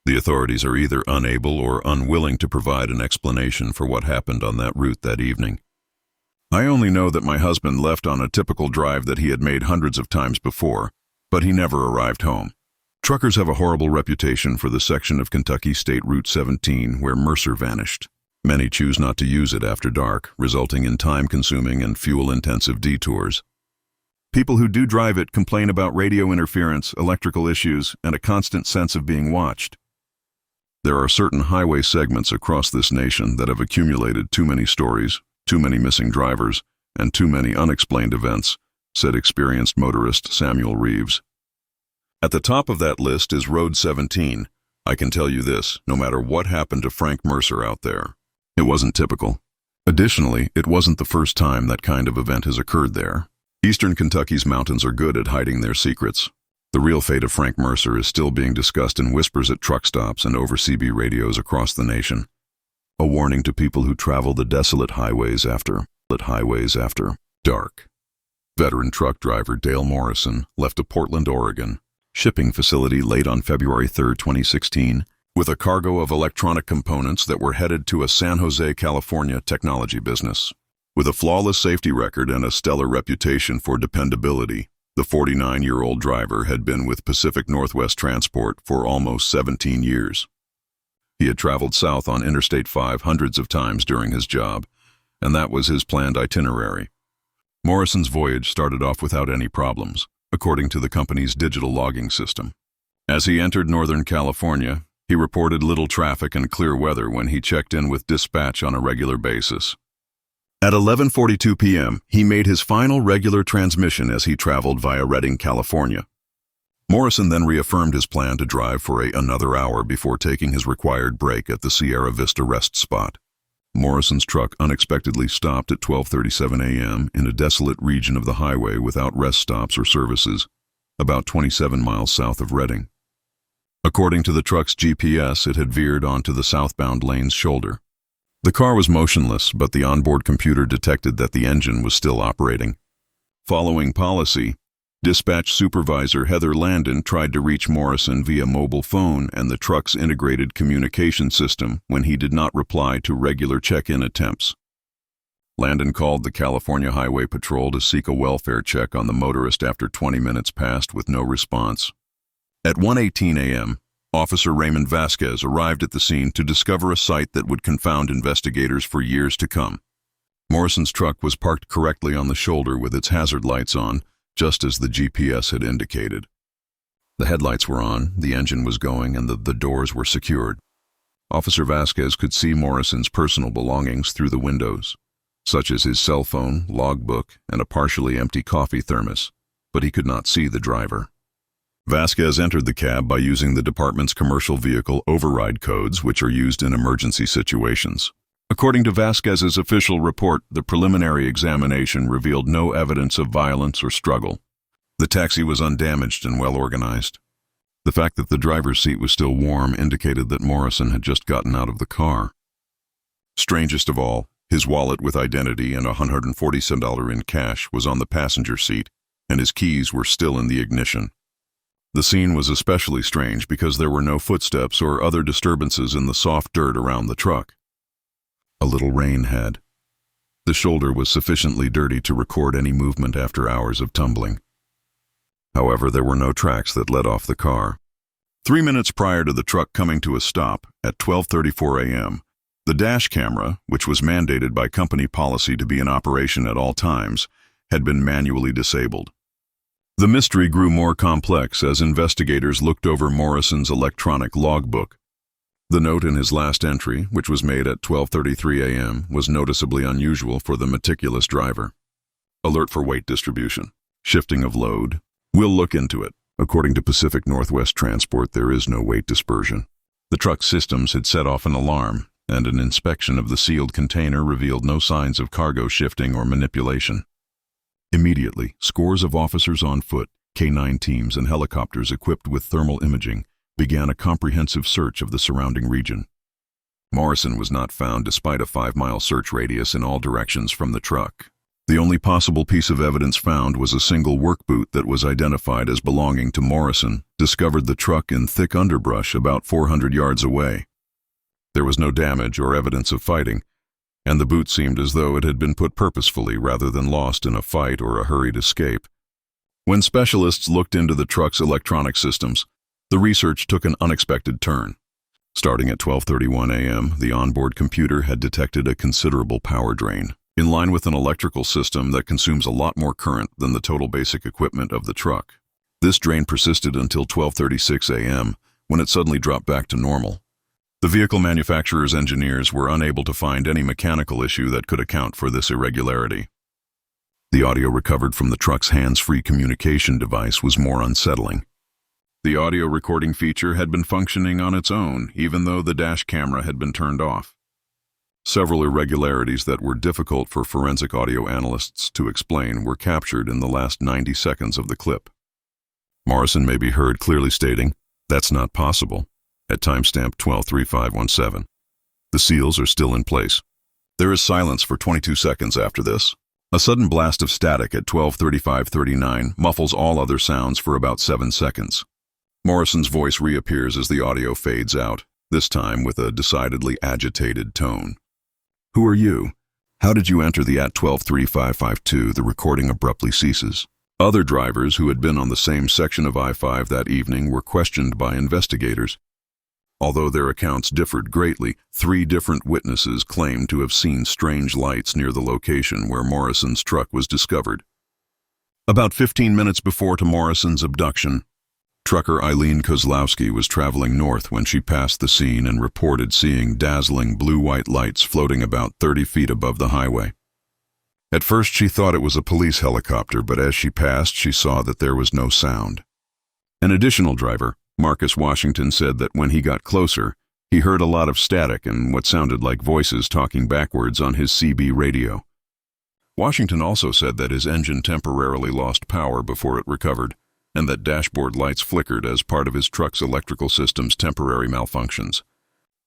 The authorities are either unable or unwilling to provide an explanation for what happened on that route that evening. I only know that my husband left on a typical drive that he had made hundreds of times before, but he never arrived home. Truckers have a horrible reputation for the section of Kentucky State Route 17 where Mercer vanished. Many choose not to use it after dark, resulting in time-consuming and fuel-intensive detours. People who do drive it complain about radio interference, electrical issues, and a constant sense of being watched. There are certain highway segments across this nation that have accumulated too many stories, too many missing drivers, and too many unexplained events, said experienced motorist Samuel Reeves. At the top of that list is Road 17. I can tell you this, no matter what happened to Frank Mercer out there, it wasn't typical. Additionally, it wasn't the first time that kind of event has occurred there. Eastern Kentucky's mountains are good at hiding their secrets. The real fate of Frank Mercer is still being discussed in whispers at truck stops and over CB radios across the nation. A warning to people who travel the desolate highways after dark. Veteran truck driver Dale Morrison left a Portland, Oregon, shipping facility late on February 3, 2016, with a cargo of electronic components that were headed to a San Jose, California technology business. With a flawless safety record and a stellar reputation for dependability, the 49-year-old driver had been with Pacific Northwest Transport for almost 17 years. He had traveled south on Interstate 5 hundreds of times during his job, and that was his planned itinerary. Morrison's voyage started off without any problems, according to the company's digital logging system. As he entered Northern California, he reported little traffic and clear weather when he checked in with dispatch on a regular basis. At 11:42 p.m., he made his final regular transmission as he traveled via Redding, California. Morrison then reaffirmed his plan to drive for another hour before taking his required break at the Sierra Vista rest spot. Morrison's truck unexpectedly stopped at 12:37 a.m. in a desolate region of the highway without rest stops or services, about 27 miles south of Redding. According to the truck's GPS, it had veered onto the southbound lane's shoulder. The car was motionless, but the onboard computer detected that the engine was still operating. Following policy, dispatch supervisor Heather Landon tried to reach Morrison via mobile phone and the truck's integrated communication system when he did not reply to regular check-in attempts. Landon called the California Highway Patrol to seek a welfare check on the motorist after 20 minutes passed with no response. At 1:18 a.m., Officer Raymond Vasquez arrived at the scene to discover a sight that would confound investigators for years to come. Morrison's truck was parked correctly on the shoulder with its hazard lights on, just as the GPS had indicated. The headlights were on, the engine was going, and the doors were secured. Officer Vasquez could see Morrison's personal belongings through the windows, such as his cell phone, logbook, and a partially empty coffee thermos, but he could not see the driver. Vasquez entered the cab by using the department's commercial vehicle override codes, which are used in emergency situations. According to Vasquez's official report, the preliminary examination revealed no evidence of violence or struggle. The taxi was undamaged and well organized. The fact that the driver's seat was still warm indicated that Morrison had just gotten out of the car. Strangest of all, his wallet with identity and $147 in cash was on the passenger seat, and his keys were still in the ignition. The scene was especially strange because there were no footsteps or other disturbances in the soft dirt around the truck. A little rain had. The shoulder was sufficiently dirty to record any movement after hours of tumbling. However, there were no tracks that led off the car. 3 minutes prior to the truck coming to a stop, at 12:34 a.m., the dash camera, which was mandated by company policy to be in operation at all times, had been manually disabled. The mystery grew more complex as investigators looked over Morrison's electronic logbook. The note in his last entry, which was made at 12:33 a.m., was noticeably unusual for the meticulous driver. Alert for weight distribution. Shifting of load. We'll look into it. According to Pacific Northwest Transport, there is no weight dispersion. The truck's systems had set off an alarm, and an inspection of the sealed container revealed no signs of cargo shifting or manipulation. Immediately, scores of officers on foot, K-9 teams, and helicopters equipped with thermal imaging began a comprehensive search of the surrounding region. Morrison was not found despite a 5-mile search radius in all directions from the truck. The only possible piece of evidence found was a single work boot that was identified as belonging to Morrison, discovered the truck in thick underbrush about 400 yards away. There was no damage or evidence of fighting, and the boot seemed as though it had been put purposefully rather than lost in a fight or a hurried escape. When specialists looked into the truck's electronic systems, the research took an unexpected turn. Starting at 12:31 a.m., the onboard computer had detected a considerable power drain, in line with an electrical system that consumes a lot more current than the total basic equipment of the truck. This drain persisted until 12:36 a.m., when it suddenly dropped back to normal. The vehicle manufacturer's engineers were unable to find any mechanical issue that could account for this irregularity. The audio recovered from the truck's hands-free communication device was more unsettling. The audio recording feature had been functioning on its own, even though the dash camera had been turned off. Several irregularities that were difficult for forensic audio analysts to explain were captured in the last 90 seconds of the clip. Morrison may be heard clearly stating, "That's not possible," at timestamp 12:3517. The seals are still in place. There is silence for 22 seconds after this. A sudden blast of static at 12:35:39 muffles all other sounds for about 7 seconds. Morrison's voice reappears as the audio fades out, this time with a decidedly agitated tone. "Who are you? How did you enter the at 12:3552? The recording abruptly ceases. Other drivers who had been on the same section of I-5 that evening were questioned by investigators. Although their accounts differed greatly, 3 different witnesses claimed to have seen strange lights near the location where Morrison's truck was discovered. About 15 minutes before to Morrison's abduction, trucker Eileen Kozlowski was traveling north when she passed the scene and reported seeing dazzling blue-white lights floating about 30 feet above the highway. At first she thought it was a police helicopter, but as she passed she saw that there was no sound. An additional driver, Marcus Washington, said that when he got closer, he heard a lot of static and what sounded like voices talking backwards on his CB radio. Washington also said that his engine temporarily lost power before it recovered, and that dashboard lights flickered as part of his truck's electrical system's temporary malfunctions.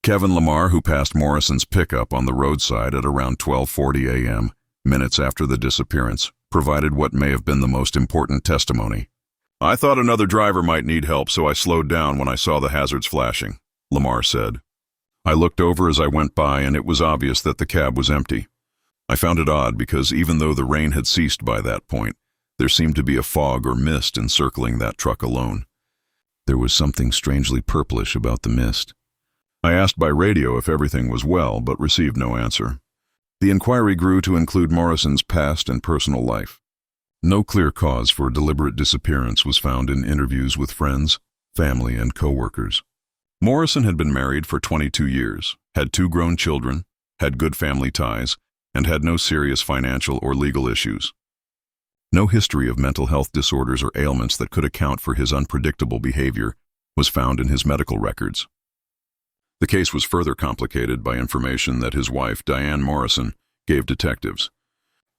Kevin Lamar, who passed Morrison's pickup on the roadside at around 12:40 a.m., minutes after the disappearance, provided what may have been the most important testimony. "I thought another driver might need help, so I slowed down when I saw the hazards flashing," Lamar said. "I looked over as I went by, and it was obvious that the cab was empty. I found it odd because even though the rain had ceased by that point, there seemed to be a fog or mist encircling that truck alone. There was something strangely purplish about the mist. I asked by radio if everything was well, but received no answer." The inquiry grew to include Morrison's past and personal life. No clear cause for deliberate disappearance was found in interviews with friends, family, and co-workers. Morrison had been married for 22 years, had 2 grown children, had good family ties, and had no serious financial or legal issues. No history of mental health disorders or ailments that could account for his unpredictable behavior was found in his medical records. The case was further complicated by information that his wife, Diane Morrison, gave detectives.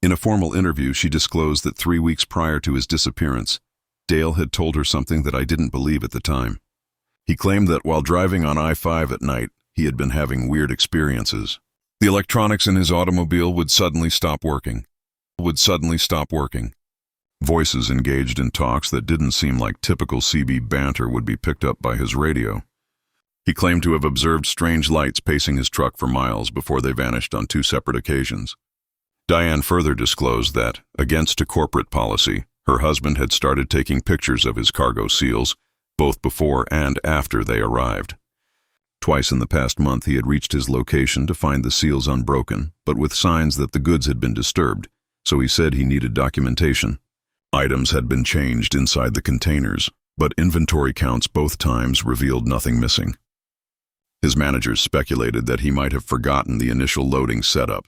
In a formal interview, she disclosed that 3 weeks prior to his disappearance, Dale had told her something that I didn't believe at the time. He claimed that while driving on I-5 at night, he had been having weird experiences. The electronics in his automobile would suddenly stop working. Voices engaged in talks that didn't seem like typical CB banter would be picked up by his radio. He claimed to have observed strange lights pacing his truck for miles before they vanished on 2 separate occasions. Diane further disclosed that, against a corporate policy, her husband had started taking pictures of his cargo seals, both before and after they arrived. Twice in the past month he had reached his location to find the seals unbroken, but with signs that the goods had been disturbed, so he said he needed documentation. Items had been changed inside the containers, but inventory counts both times revealed nothing missing. His managers speculated that he might have forgotten the initial loading setup.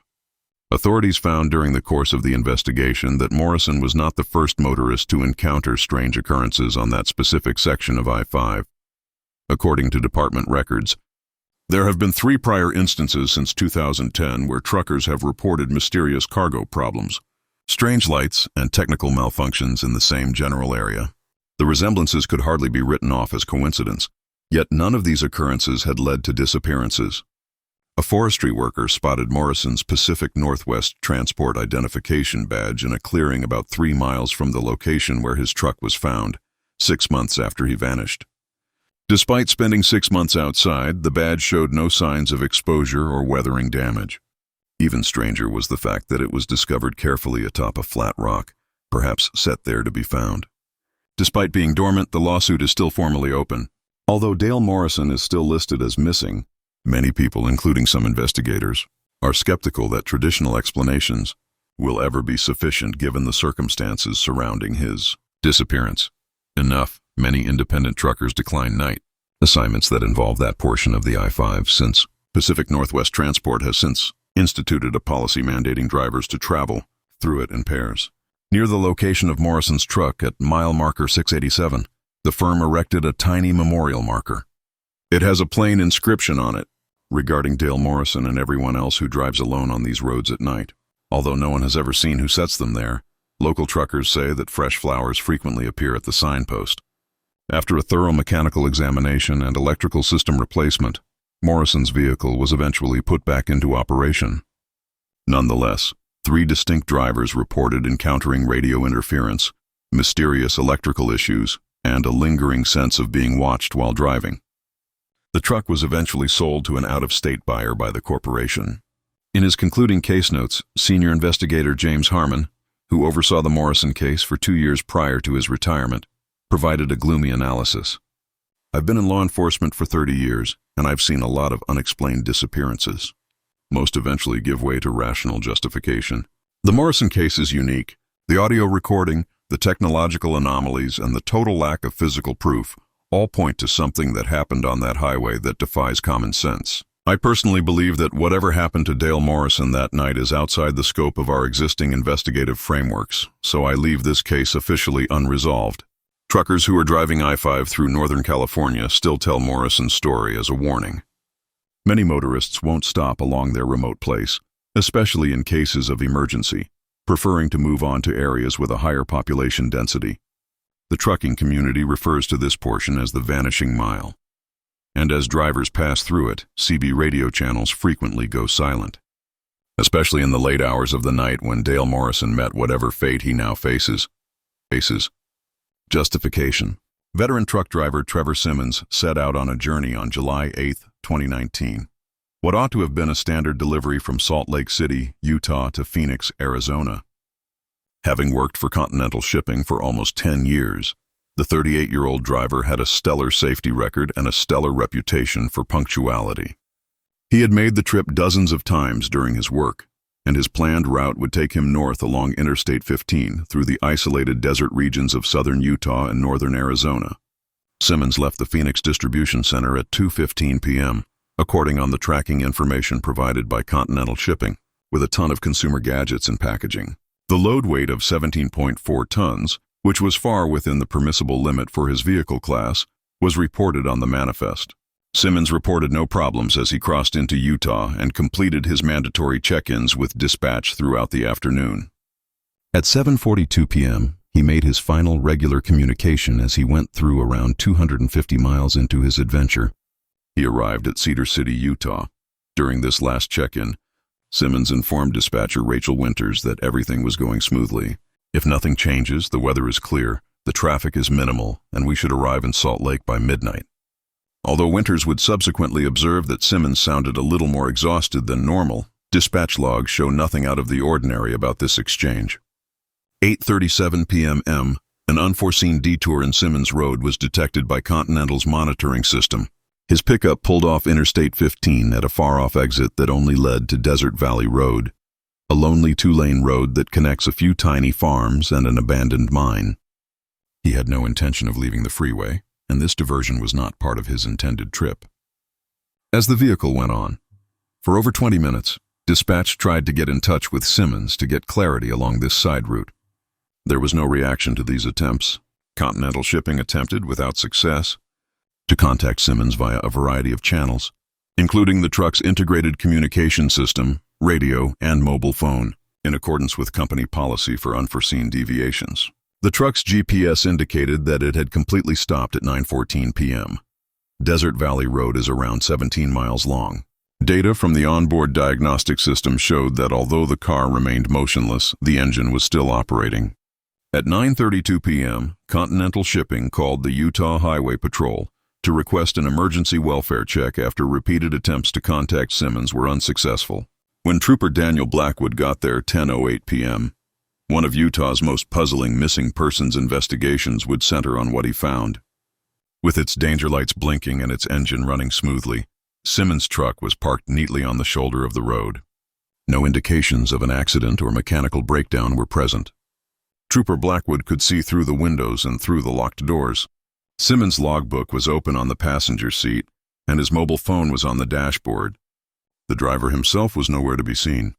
Authorities found during the course of the investigation that Morrison was not the first motorist to encounter strange occurrences on that specific section of I-5. According to department records, there have been 3 prior instances since 2010 where truckers have reported mysterious cargo problems, strange lights, and technical malfunctions in the same general area. The resemblances could hardly be written off as coincidence, yet none of these occurrences had led to disappearances. A forestry worker spotted Morrison's Pacific Northwest Transport identification badge in a clearing about 3 miles from the location where his truck was found, 6 months after he vanished. Despite spending 6 months outside, the badge showed no signs of exposure or weathering damage. Even stranger was the fact that it was discovered carefully atop a flat rock, perhaps set there to be found. Despite being dormant, the lawsuit is still formally open. Although Dale Morrison is still listed as missing, many people, including some investigators, are skeptical that traditional explanations will ever be sufficient given the circumstances surrounding his disappearance. Enough, many independent truckers decline night assignments that involve that portion of the I-5 since Pacific Northwest Transport has since instituted a policy mandating drivers to travel through it in pairs. Near the location of Morrison's truck at mile marker 687, the firm erected a tiny memorial marker. It has a plain inscription on it regarding Dale Morrison and everyone else who drives alone on these roads at night. Although no one has ever seen who sets them there, local truckers say that fresh flowers frequently appear at the signpost. After a thorough mechanical examination and electrical system replacement, Morrison's vehicle was eventually put back into operation. Nonetheless, 3 distinct drivers reported encountering radio interference, mysterious electrical issues, and a lingering sense of being watched while driving. The truck was eventually sold to an out-of-state buyer by the corporation. In his concluding case notes, senior investigator James Harmon, who oversaw the Morrison case for 2 years prior to his retirement, provided a gloomy analysis. I've been in law enforcement for 30 years, and I've seen a lot of unexplained disappearances. Most eventually give way to rational justification. The Morrison case is unique. The audio recording, the technological anomalies, and the total lack of physical proof all point to something that happened on that highway that defies common sense. I personally believe that whatever happened to Dale Morrison that night is outside the scope of our existing investigative frameworks, so I leave this case officially unresolved. Truckers who are driving I-5 through Northern California still tell Morrison's story as a warning. Many motorists won't stop along their remote place, especially in cases of emergency, preferring to move on to areas with a higher population density. The trucking community refers to this portion as the vanishing mile. And as drivers pass through it, CB radio channels frequently go silent. Especially in the late hours of the night when Dale Morrison met whatever fate he now faces. Justification. Veteran truck driver Trevor Simmons set out on a journey on July 8, 2019. What ought to have been a standard delivery from Salt Lake City, Utah to Phoenix, Arizona. Having worked for Continental Shipping for almost 10 years, the 38-year-old driver had a stellar safety record and a stellar reputation for punctuality. He had made the trip dozens of times during his work, and his planned route would take him north along Interstate 15 through the isolated desert regions of southern Utah and northern Arizona. Simmons left the Phoenix distribution center at 2:15 p.m., according on the tracking information provided by Continental Shipping, with a ton of consumer gadgets and packaging. The load weight of 17.4 tons, which was far within the permissible limit for his vehicle class, was reported on the manifest. Simmons reported no problems as he crossed into Utah and completed his mandatory check-ins with dispatch throughout the afternoon. At 7:42 p.m., he made his final regular communication as he went through around 250 miles into his adventure. He arrived at Cedar City, Utah. During this last check-in, Simmons informed dispatcher Rachel Winters that everything was going smoothly. If nothing changes, the weather is clear, the traffic is minimal, and we should arrive in Salt Lake by midnight. Although Winters would subsequently observe that Simmons sounded a little more exhausted than normal, dispatch logs show nothing out of the ordinary about this exchange. 8:37 p.m. An unforeseen detour in Simmons Road was detected by Continental's monitoring system. His pickup pulled off Interstate 15 at a far-off exit that only led to Desert Valley Road, a lonely two-lane road that connects a few tiny farms and an abandoned mine. He had no intention of leaving the freeway, and this diversion was not part of his intended trip. As the vehicle went on, for over 20 minutes, dispatch tried to get in touch with Simmons to get clarity along this side route. There was no reaction to these attempts. Continental Shipping attempted, without success, to contact Simmons via a variety of channels, including the truck's integrated communication system, radio, and mobile phone, in accordance with company policy for unforeseen deviations. The truck's GPS indicated that it had completely stopped at 9:14 p.m. Desert Valley Road is around 17 miles long. Data from the onboard diagnostic system showed that although the car remained motionless, the engine was still operating. At 9:32 p.m., Continental Shipping called the Utah Highway Patrol to request an emergency welfare check after repeated attempts to contact Simmons were unsuccessful. When Trooper Daniel Blackwood got there 10:08 p.m., one of Utah's most puzzling missing persons investigations would center on what he found. With its danger lights blinking and its engine running smoothly, Simmons' truck was parked neatly on the shoulder of the road. No indications of an accident or mechanical breakdown were present. Trooper Blackwood could see through the windows and through the locked doors. Simmons' logbook was open on the passenger seat, and his mobile phone was on the dashboard. The driver himself was nowhere to be seen.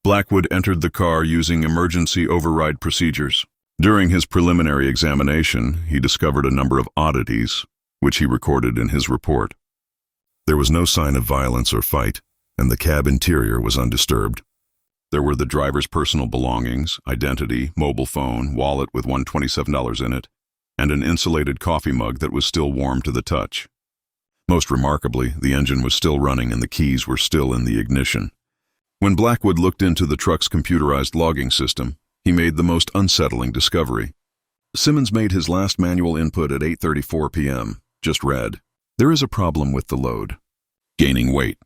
Blackwood entered the car using emergency override procedures. During his preliminary examination, he discovered a number of oddities, which he recorded in his report. There was no sign of violence or fight, and the cab interior was undisturbed. There were the driver's personal belongings, identity, mobile phone, wallet with $127 in it, and an insulated coffee mug that was still warm to the touch. Most remarkably, the engine was still running and the keys were still in the ignition. When Blackwood looked into the truck's computerized logging system, he made the most unsettling discovery. Simmons made his last manual input at 8:34 p.m., just read, "There is a problem with the load. Gaining weight.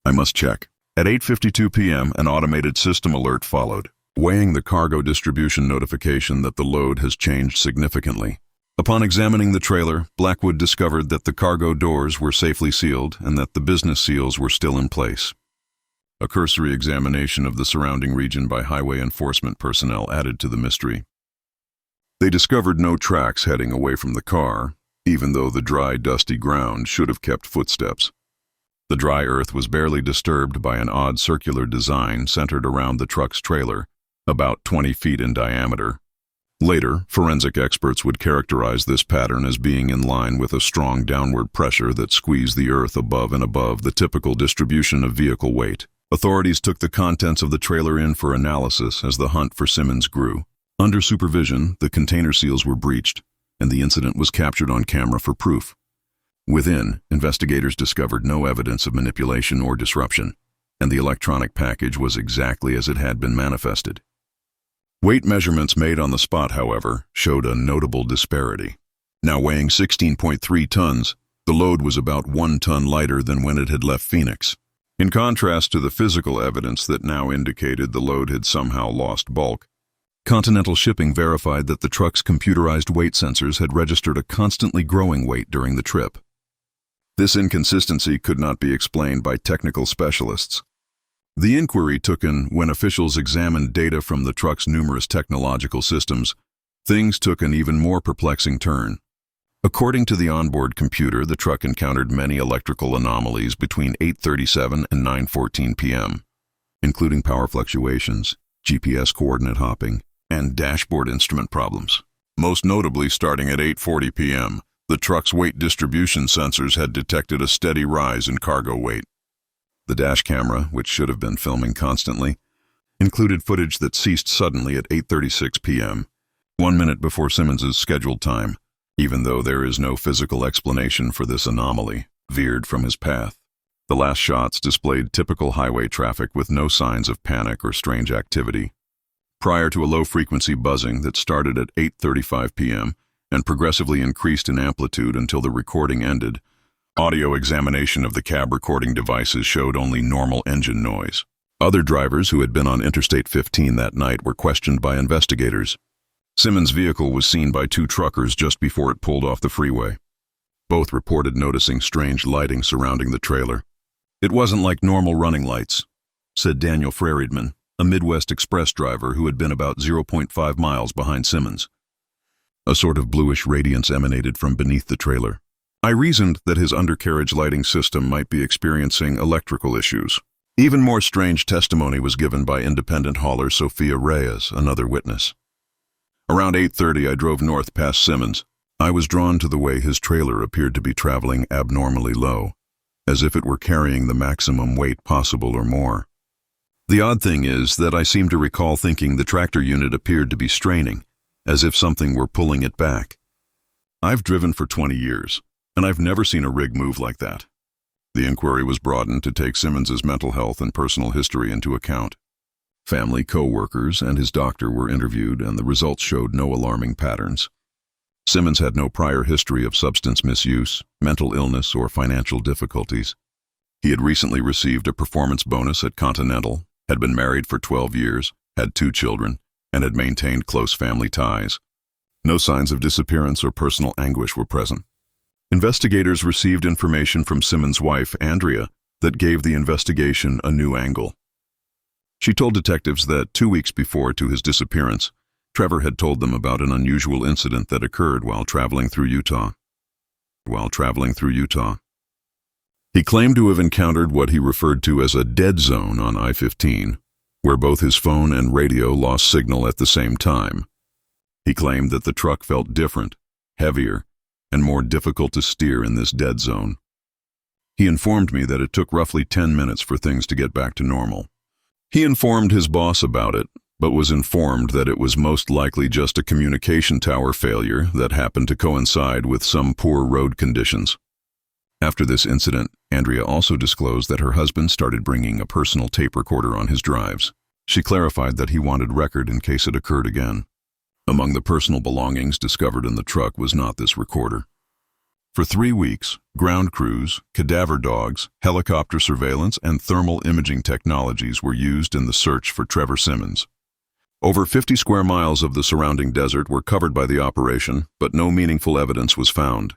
I must check." At 8:52 p.m., an automated system alert followed, weighing the cargo distribution notification that the load has changed significantly. Upon examining the trailer, Blackwood discovered that the cargo doors were safely sealed and that the business seals were still in place. A cursory examination of the surrounding region by highway enforcement personnel added to the mystery. They discovered no tracks heading away from the car, even though the dry, dusty ground should have kept footsteps. The dry earth was barely disturbed by an odd circular design centered around the truck's trailer, about 20 feet in diameter. Later, forensic experts would characterize this pattern as being in line with a strong downward pressure that squeezed the earth above and above the typical distribution of vehicle weight. Authorities took the contents of the trailer in for analysis as the hunt for Simmons grew. Under supervision, the container seals were breached, and the incident was captured on camera for proof. Within, investigators discovered no evidence of manipulation or disruption, and the electronic package was exactly as it had been manifested. Weight measurements made on the spot, however, showed a notable disparity. Now weighing 16.3 tons, the load was about 1 ton lighter than when it had left Phoenix. In contrast to the physical evidence that now indicated the load had somehow lost bulk, Continental Shipping verified that the truck's computerized weight sensors had registered a constantly growing weight during the trip. This inconsistency could not be explained by technical specialists. The inquiry took in when officials examined data from the truck's numerous technological systems. Things took an even more perplexing turn. According to the onboard computer, the truck encountered many electrical anomalies between 8:37 and 9:14 p.m., including power fluctuations, GPS coordinate hopping, and dashboard instrument problems. Most notably, starting at 8:40 p.m., the truck's weight distribution sensors had detected a steady rise in cargo weight. The dash camera, which should have been filming constantly, included footage that ceased suddenly at 8:36 p.m., 1 minute before Simmons's scheduled time, even though there is no physical explanation for this anomaly, veered from his path. The last shots displayed typical highway traffic with no signs of panic or strange activity. Prior to a low-frequency buzzing that started at 8:35 p.m. and progressively increased in amplitude until the recording ended, Audio examination of the cab recording devices showed only normal engine noise. Other drivers who had been on Interstate 15 that night were questioned by investigators. Simmons' vehicle was seen by two truckers just before it pulled off the freeway. Both reported noticing strange lighting surrounding the trailer. "It wasn't like normal running lights," said Daniel Freriedman, a Midwest Express driver who had been about 0.5 miles behind Simmons. A sort of bluish radiance emanated from beneath the trailer. I reasoned that his undercarriage lighting system might be experiencing electrical issues. Even more strange testimony was given by independent hauler Sophia Reyes, another witness. Around 8:30, I drove north past Simmons. I was drawn to the way his trailer appeared to be traveling abnormally low, as if it were carrying the maximum weight possible or more. The odd thing is that I seem to recall thinking the tractor unit appeared to be straining, as if something were pulling it back. I've driven for 20 years, and I've never seen a rig move like that. The inquiry was broadened to take Simmons's mental health and personal history into account. Family, co-workers, and his doctor were interviewed, and the results showed no alarming patterns. Simmons had no prior history of substance misuse, mental illness, or financial difficulties. He had recently received a performance bonus at Continental, had been married for 12 years, had 2 children, and had maintained close family ties. No signs of disappearance or personal anguish were present. Investigators received information from Simmons' wife, Andrea, that gave the investigation a new angle. She told detectives that 2 weeks before to his disappearance, Trevor had told them about an unusual incident that occurred while traveling through Utah. He claimed to have encountered what he referred to as a dead zone on I-15, where both his phone and radio lost signal at the same time. He claimed that the truck felt different, heavier, and more difficult to steer in this dead zone. He informed me that it took roughly 10 minutes for things to get back to normal. He informed his boss about it, but was informed that it was most likely just a communication tower failure that happened to coincide with some poor road conditions. After this incident, Andrea also disclosed that her husband started bringing a personal tape recorder on his drives. She clarified that he wanted record in case it occurred again. Among the personal belongings discovered in the truck was not this recorder. For 3 weeks, ground crews, cadaver dogs, helicopter surveillance, and thermal imaging technologies were used in the search for Trevor Simmons. Over 50 square miles of the surrounding desert were covered by the operation, but no meaningful evidence was found.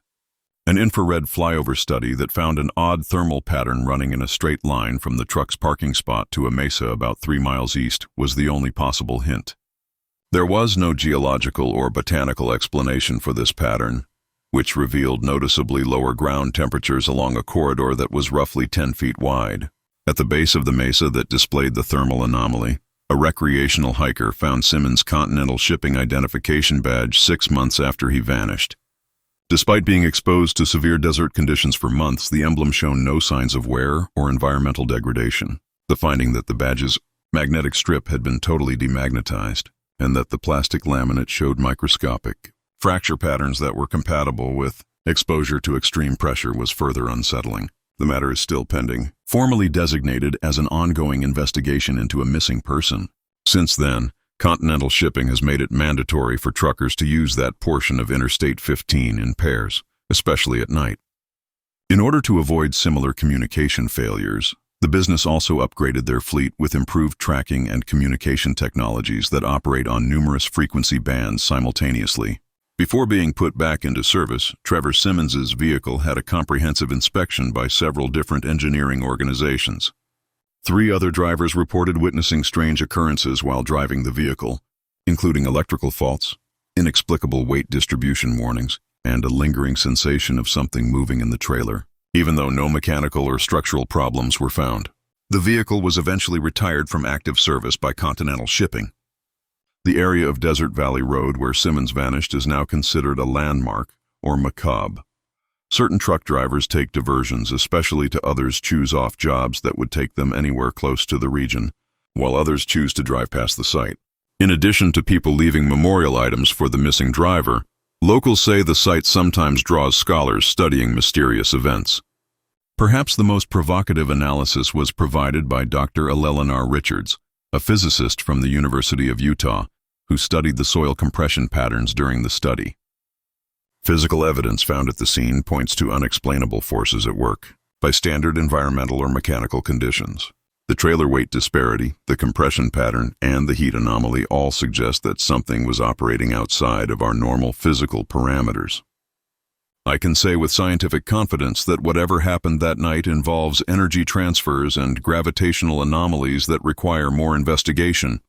An infrared flyover study that found an odd thermal pattern running in a straight line from the truck's parking spot to a mesa about 3 miles east was the only possible hint. There was no geological or botanical explanation for this pattern, which revealed noticeably lower ground temperatures along a corridor that was roughly 10 feet wide. At the base of the mesa that displayed the thermal anomaly, a recreational hiker found Simmons' Continental Shipping identification badge 6 months after he vanished. Despite being exposed to severe desert conditions for months, the emblem showed no signs of wear or environmental degradation. The finding that the badge's magnetic strip had been totally demagnetized, and that the plastic laminate showed microscopic fracture patterns that were compatible with exposure to extreme pressure was further unsettling. The matter is still pending, formally designated as an ongoing investigation into a missing person. Since then, Continental Shipping has made it mandatory for truckers to use that portion of Interstate 15 in pairs, especially at night. In order to avoid similar communication failures, the business also upgraded their fleet with improved tracking and communication technologies that operate on numerous frequency bands simultaneously. Before being put back into service, Trevor Simmons's vehicle had a comprehensive inspection by several different engineering organizations. 3 other drivers reported witnessing strange occurrences while driving the vehicle, including electrical faults, inexplicable weight distribution warnings, and a lingering sensation of something moving in the trailer, even though no mechanical or structural problems were found. The vehicle was eventually retired from active service by Continental Shipping. The area of Desert Valley Road where Simmons vanished is now considered a landmark, or macabre. Certain truck drivers take diversions, especially to others choose off jobs that would take them anywhere close to the region, while others choose to drive past the site. In addition to people leaving memorial items for the missing driver, locals say the site sometimes draws scholars studying mysterious events. Perhaps the most provocative analysis was provided by Dr. Eleanor Richards, a physicist from the University of Utah, who studied the soil compression patterns during the study. Physical evidence found at the scene points to unexplainable forces at work, by standard environmental or mechanical conditions. The trailer weight disparity, the compression pattern, and the heat anomaly all suggest that something was operating outside of our normal physical parameters. I can say with scientific confidence that whatever happened that night involves energy transfers and gravitational anomalies that require more investigation,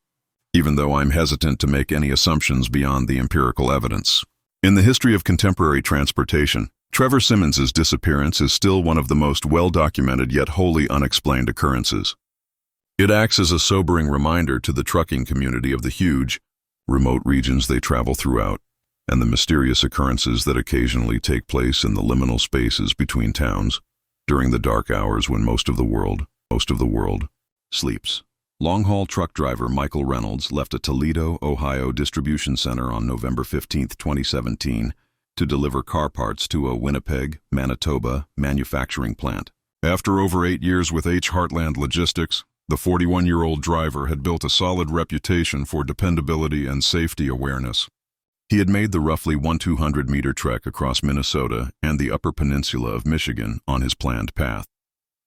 even though I'm hesitant to make any assumptions beyond the empirical evidence. In the history of contemporary transportation, Trevor Simmons's disappearance is still one of the most well-documented yet wholly unexplained occurrences. It acts as a sobering reminder to the trucking community of the huge, remote regions they travel throughout, and the mysterious occurrences that occasionally take place in the liminal spaces between towns during the dark hours when most of the world sleeps. Long-haul truck driver Michael Reynolds left a Toledo, Ohio distribution center on November 15, 2017, to deliver car parts to a Winnipeg, Manitoba manufacturing plant. After over 8 years with H. Heartland Logistics, the 41-year-old driver had built a solid reputation for dependability and safety awareness. He had made the roughly 1,200-meter trek across Minnesota and the Upper Peninsula of Michigan on his planned path,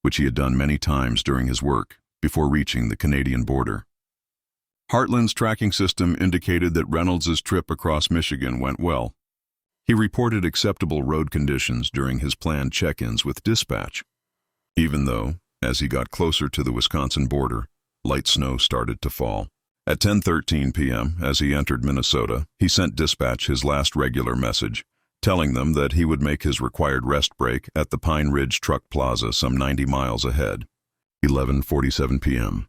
which he had done many times during his work before reaching the Canadian border. Heartland's tracking system indicated that Reynolds' trip across Michigan went well. He reported acceptable road conditions during his planned check-ins with dispatch, even though, as he got closer to the Wisconsin border, light snow started to fall. At 10:13 p.m., as he entered Minnesota, he sent dispatch his last regular message, telling them that he would make his required rest break at the Pine Ridge Truck Plaza some 90 miles ahead. 11:47 p.m.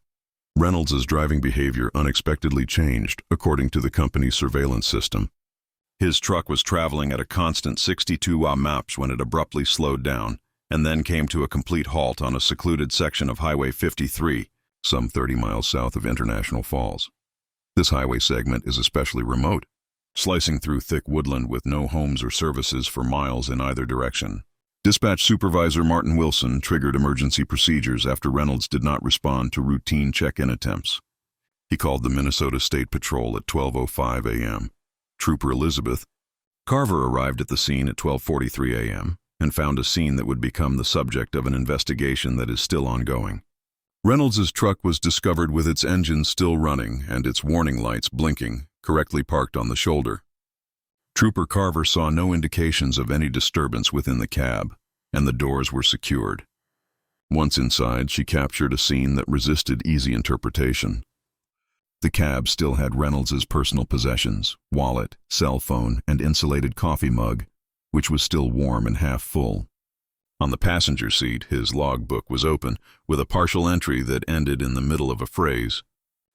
Reynolds' driving behavior unexpectedly changed, according to the company's surveillance system. His truck was traveling at a constant 62 mph when it abruptly slowed down, and then came to a complete halt on a secluded section of Highway 53, some 30 miles south of International Falls. This highway segment is especially remote, slicing through thick woodland with no homes or services for miles in either direction. Dispatch Supervisor Martin Wilson triggered emergency procedures after Reynolds did not respond to routine check-in attempts. He called the Minnesota State Patrol at 12:05 a.m. Trooper Elizabeth Carver arrived at the scene at 12:43 a.m. and found a scene that would become the subject of an investigation that is still ongoing. Reynolds' truck was discovered with its engine still running and its warning lights blinking, correctly parked on the shoulder. Trooper Carver saw no indications of any disturbance within the cab, and the doors were secured. Once inside, she captured a scene that resisted easy interpretation. The cab still had Reynolds' personal possessions, wallet, cell phone, and insulated coffee mug, which was still warm and half full. On the passenger seat, his logbook was open, with a partial entry that ended in the middle of a phrase.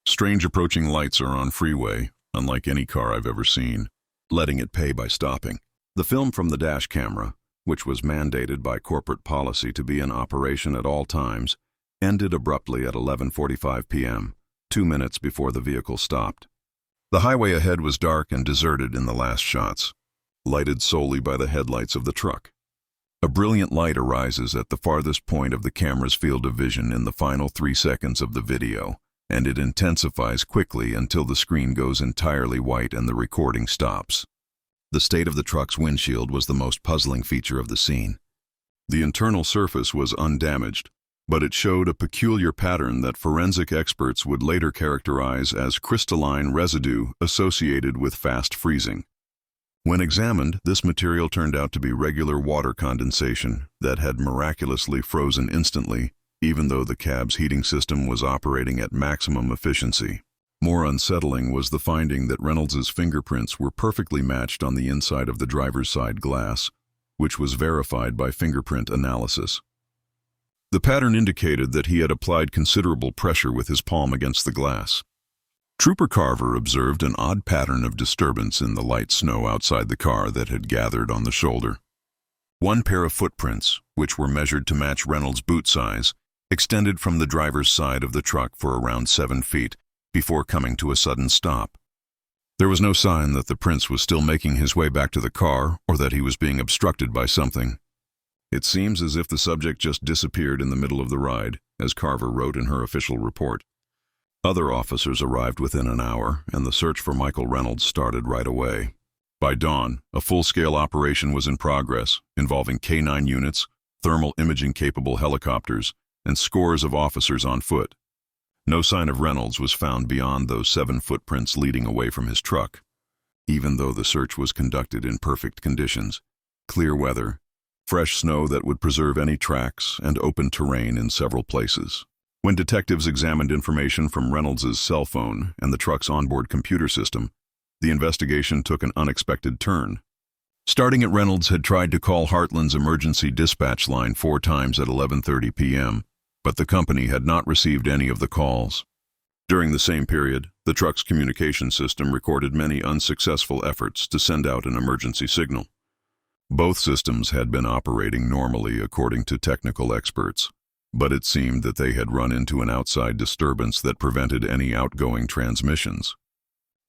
Strange approaching lights are on freeway, unlike any car I've ever seen, letting it pay by stopping. The film from the dash camera, which was mandated by corporate policy to be in operation at all times, ended abruptly at 11:45 p.m., 2 minutes before the vehicle stopped. The highway ahead was dark and deserted in the last shots, lighted solely by the headlights of the truck. A brilliant light arises at the farthest point of the camera's field of vision in the final 3 seconds of the video, and it intensifies quickly until the screen goes entirely white and the recording stops. The state of the truck's windshield was the most puzzling feature of the scene. The internal surface was undamaged, but it showed a peculiar pattern that forensic experts would later characterize as crystalline residue associated with fast freezing. When examined, this material turned out to be regular water condensation that had miraculously frozen instantly, even though the cab's heating system was operating at maximum efficiency. More unsettling was the finding that Reynolds' fingerprints were perfectly matched on the inside of the driver's side glass, which was verified by fingerprint analysis. The pattern indicated that he had applied considerable pressure with his palm against the glass. Trooper Carver observed an odd pattern of disturbance in the light snow outside the car that had gathered on the shoulder. One pair of footprints, which were measured to match Reynolds' boot size, extended from the driver's side of the truck for around 7 feet before coming to a sudden stop. There was no sign that the prince was still making his way back to the car or that he was being obstructed by something. It seems as if the subject just disappeared in the middle of the ride, as Carver wrote in her official report. Other officers arrived within an hour, and the search for Michael Reynolds started right away. By dawn, a full-scale operation was in progress, involving K-9 units, thermal imaging-capable helicopters, and scores of officers on foot. No sign of Reynolds was found beyond those 7 footprints leading away from his truck. Even though the search was conducted in perfect conditions, clear weather, fresh snow that would preserve any tracks, and open terrain in several places. When detectives examined information from Reynolds' cell phone and the truck's onboard computer system, the investigation took an unexpected turn. Starting at Reynolds had tried to call Heartland's emergency dispatch line 4 times at 11:30 p.m., but the company had not received any of the calls. During the same period, the truck's communication system recorded many unsuccessful efforts to send out an emergency signal. Both systems had been operating normally according to technical experts, but it seemed that they had run into an outside disturbance that prevented any outgoing transmissions.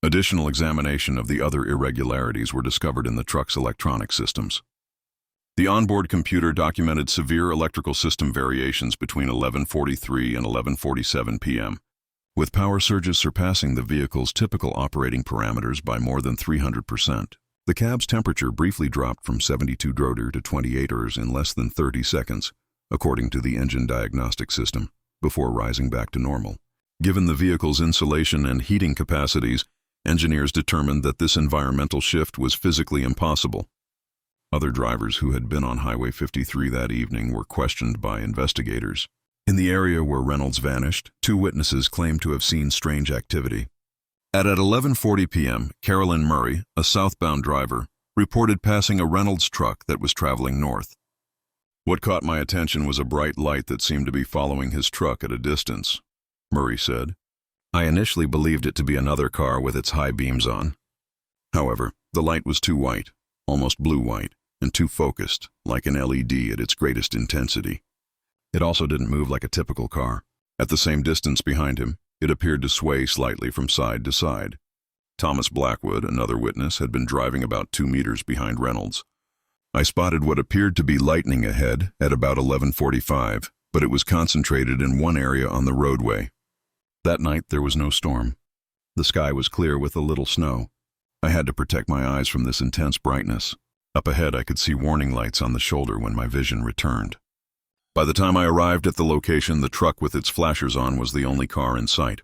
Additional examination of the other irregularities were discovered in the truck's electronic systems. The onboard computer documented severe electrical system variations between 11:43 and 11:47 p.m., with power surges surpassing the vehicle's typical operating parameters by more than 300%. The cab's temperature briefly dropped from 72 °C to 28 °C in less than 30 seconds, according to the engine diagnostic system, before rising back to normal. Given the vehicle's insulation and heating capacities, engineers determined that this environmental shift was physically impossible. Other drivers who had been on Highway 53 that evening were questioned by investigators. In the area where Reynolds vanished, 2 witnesses claimed to have seen strange activity. At 11:40 p.m., Carolyn Murray, a southbound driver, reported passing a Reynolds truck that was traveling north. "What caught my attention was a bright light that seemed to be following his truck at a distance," Murray said. "I initially believed it to be another car with its high beams on. However, the light was too white, almost blue-white, and too focused, like an LED at its greatest intensity. It also didn't move like a typical car. At the same distance behind him, it appeared to sway slightly from side to side." Thomas Blackwood, another witness, had been driving about 2 meters behind Reynolds. "I spotted what appeared to be lightning ahead at about 11:45, but it was concentrated in one area on the roadway. That night there was no storm. The sky was clear with a little snow. I had to protect my eyes from this intense brightness. Up ahead I could see warning lights on the shoulder when my vision returned. By the time I arrived at the location, the truck with its flashers on was the only car in sight.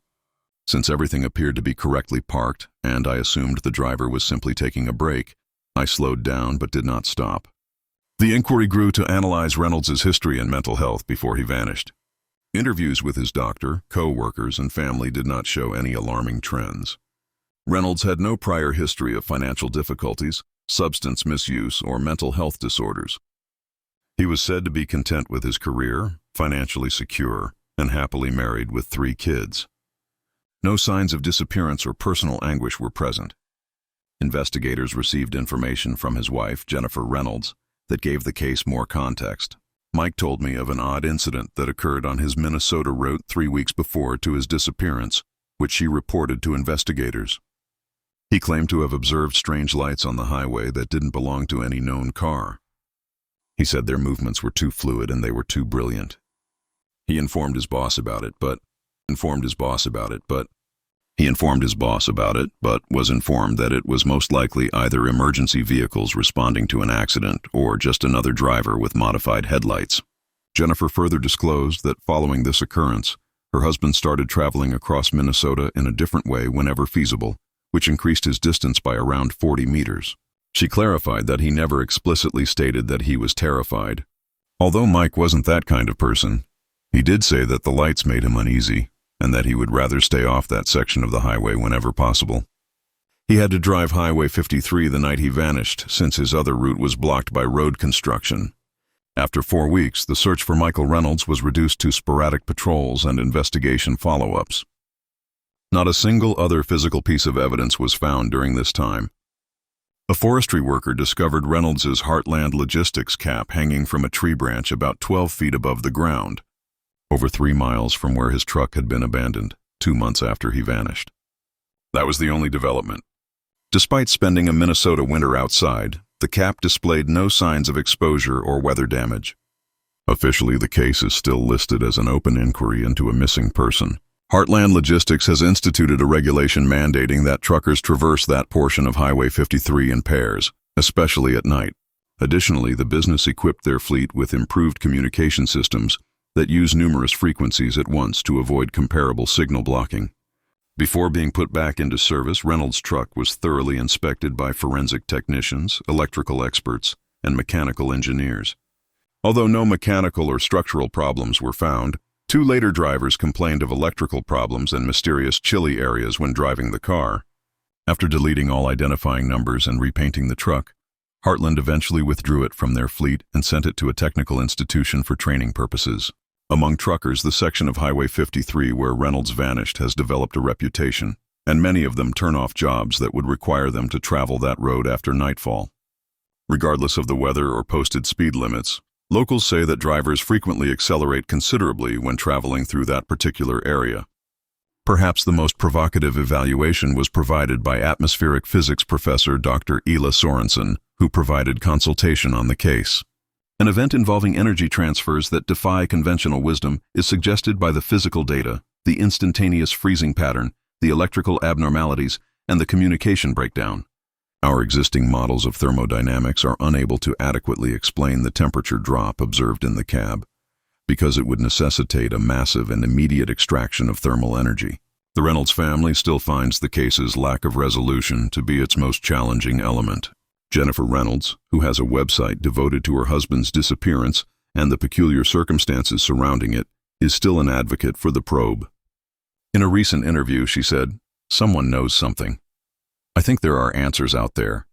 Since everything appeared to be correctly parked, and I assumed the driver was simply taking a break, I slowed down but did not stop." The inquiry grew to analyze Reynolds' history and mental health before he vanished. Interviews with his doctor, co-workers, and family did not show any alarming trends. Reynolds had no prior history of financial difficulties, substance misuse, or mental health disorders. He was said to be content with his career, financially secure, and happily married with 3 kids. No signs of disappearance or personal anguish were present. Investigators received information from his wife, Jennifer Reynolds, that gave the case more context. Mike told me of an odd incident that occurred on his Minnesota route 3 weeks before to his disappearance, which she reported to investigators. He claimed to have observed strange lights on the highway that didn't belong to any known car. He said their movements were too fluid and they were too brilliant. He informed his boss about it, but was informed that it was most likely either emergency vehicles responding to an accident or just another driver with modified headlights. Jennifer further disclosed that following this occurrence, her husband started traveling across Minnesota in a different way whenever feasible, which increased his distance by around 40 meters. She clarified that he never explicitly stated that he was terrified. Although Mike wasn't that kind of person, he did say that the lights made him uneasy, and that he would rather stay off that section of the highway whenever possible. He had to drive Highway 53 the night he vanished, since his other route was blocked by road construction. After 4 weeks, the search for Michael Reynolds was reduced to sporadic patrols and investigation follow-ups. Not a single other physical piece of evidence was found during this time. A forestry worker discovered Reynolds' Heartland Logistics cap hanging from a tree branch about 12 feet above the ground, over 3 miles from where his truck had been abandoned 2 months after he vanished. That was the only development. Despite spending a Minnesota winter outside, the cap displayed no signs of exposure or weather damage. Officially, the case is still listed as an open inquiry into a missing person. Heartland Logistics has instituted a regulation mandating that truckers traverse that portion of Highway 53 in pairs, especially at night. Additionally, the business equipped their fleet with improved communication systems that use numerous frequencies at once to avoid comparable signal blocking. Before being put back into service, Reynolds' truck was thoroughly inspected by forensic technicians, electrical experts, and mechanical engineers. Although no mechanical or structural problems were found, 2 later drivers complained of electrical problems and mysterious chilly areas when driving the car. After deleting all identifying numbers and repainting the truck, Heartland eventually withdrew it from their fleet and sent it to a technical institution for training purposes. Among truckers, the section of Highway 53 where Reynolds vanished has developed a reputation, and many of them turn off jobs that would require them to travel that road after nightfall. Regardless of the weather or posted speed limits, locals say that drivers frequently accelerate considerably when traveling through that particular area. Perhaps the most provocative evaluation was provided by atmospheric physics professor Dr. Ela Sorensen, who provided consultation on the case. An event involving energy transfers that defy conventional wisdom is suggested by the physical data, the instantaneous freezing pattern, the electrical abnormalities, and the communication breakdown. Our existing models of thermodynamics are unable to adequately explain the temperature drop observed in the cab, because it would necessitate a massive and immediate extraction of thermal energy. The Reynolds family still finds the case's lack of resolution to be its most challenging element. Jennifer Reynolds, who has a website devoted to her husband's disappearance and the peculiar circumstances surrounding it, is still an advocate for the probe. In a recent interview, she said, "Someone knows something. I think there are answers out there.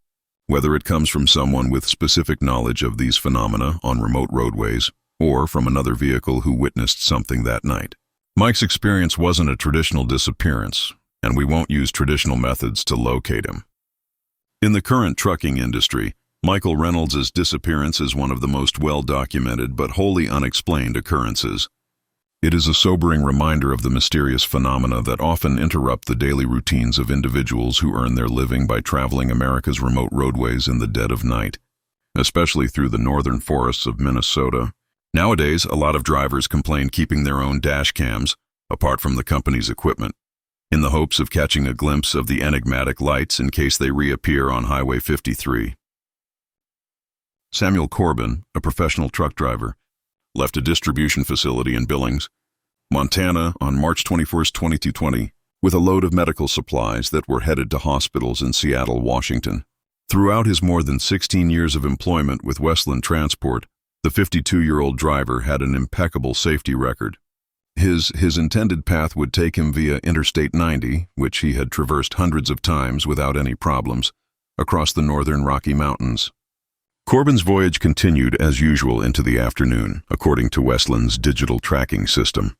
Whether it comes from someone with specific knowledge of these phenomena on remote roadways, or from another vehicle who witnessed something that night. Mike's experience wasn't a traditional disappearance, and we won't use traditional methods to locate him." In the current trucking industry, Michael Reynolds' disappearance is one of the most well-documented but wholly unexplained occurrences. It is a sobering reminder of the mysterious phenomena that often interrupt the daily routines of individuals who earn their living by traveling America's remote roadways in the dead of night, especially through the northern forests of Minnesota. Nowadays, a lot of drivers complain keeping their own dash cams, apart from the company's equipment, in the hopes of catching a glimpse of the enigmatic lights in case they reappear on Highway 53. Samuel Corbin, a professional truck driver, left a distribution facility in Billings, Montana on March 21, 2020, with a load of medical supplies that were headed to hospitals in Seattle, Washington. Throughout his more than 16 years of employment with Westland Transport, the 52-year-old driver had an impeccable safety record. His intended path would take him via Interstate 90, which he had traversed hundreds of times without any problems, across the northern Rocky Mountains. Corbin's voyage continued as usual into the afternoon, according to Westland's digital tracking system.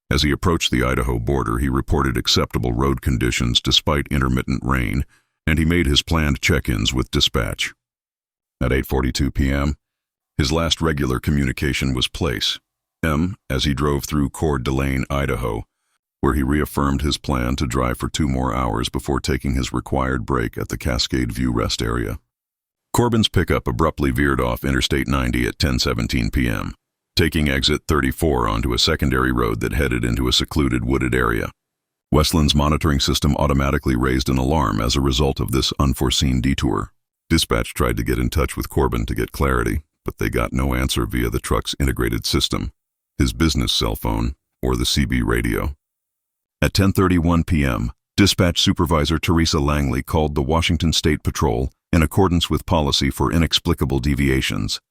As he approached the Idaho border, he reported acceptable road conditions despite intermittent rain, and he made his planned check-ins with dispatch. At 8:42 p.m., his last regular communication was place. As he drove through Coeur d'Alene, Idaho, where he reaffirmed his plan to drive for 2 more hours before taking his required break at the Cascade View rest area. Corbin's pickup abruptly veered off Interstate 90 at 10:17 p.m., taking exit 34 onto a secondary road that headed into a secluded wooded area. Westland's monitoring system automatically raised an alarm as a result of this unforeseen detour. Dispatch tried to get in touch with Corbin to get clarity, but they got no answer via the truck's integrated system, his business cell phone, or the CB radio. At 10:31 p.m., Dispatch Supervisor Teresa Langley called the Washington State Patrol in accordance with policy for inexplicable deviations.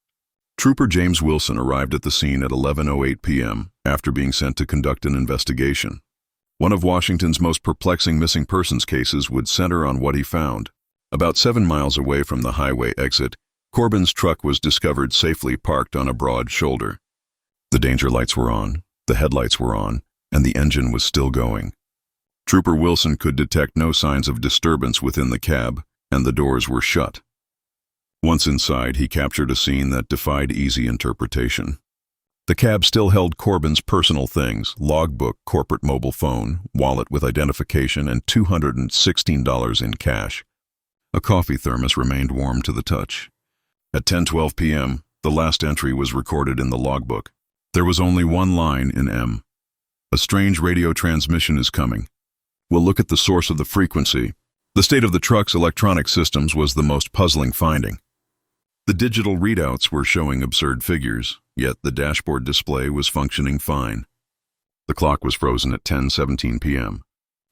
Trooper James Wilson arrived at the scene at 11:08 p.m. after being sent to conduct an investigation. One of Washington's most perplexing missing persons cases would center on what he found. About 7 miles away from the highway exit, Corbin's truck was discovered safely parked on a broad shoulder. The danger lights were on, the headlights were on, and the engine was still going. Trooper Wilson could detect no signs of disturbance within the cab, and the doors were shut. Once inside, he captured a scene that defied easy interpretation. The cab still held Corbin's personal things: logbook, corporate mobile phone, wallet with identification, and $216 in cash. A coffee thermos remained warm to the touch. At 10:12 p.m., the last entry was recorded in the logbook. There was only one line in M. A strange radio transmission is coming. We'll look at the source of the frequency. The state of the truck's electronic systems was the most puzzling finding. The digital readouts were showing absurd figures, yet the dashboard display was functioning fine. The clock was frozen at 10:17 p.m.,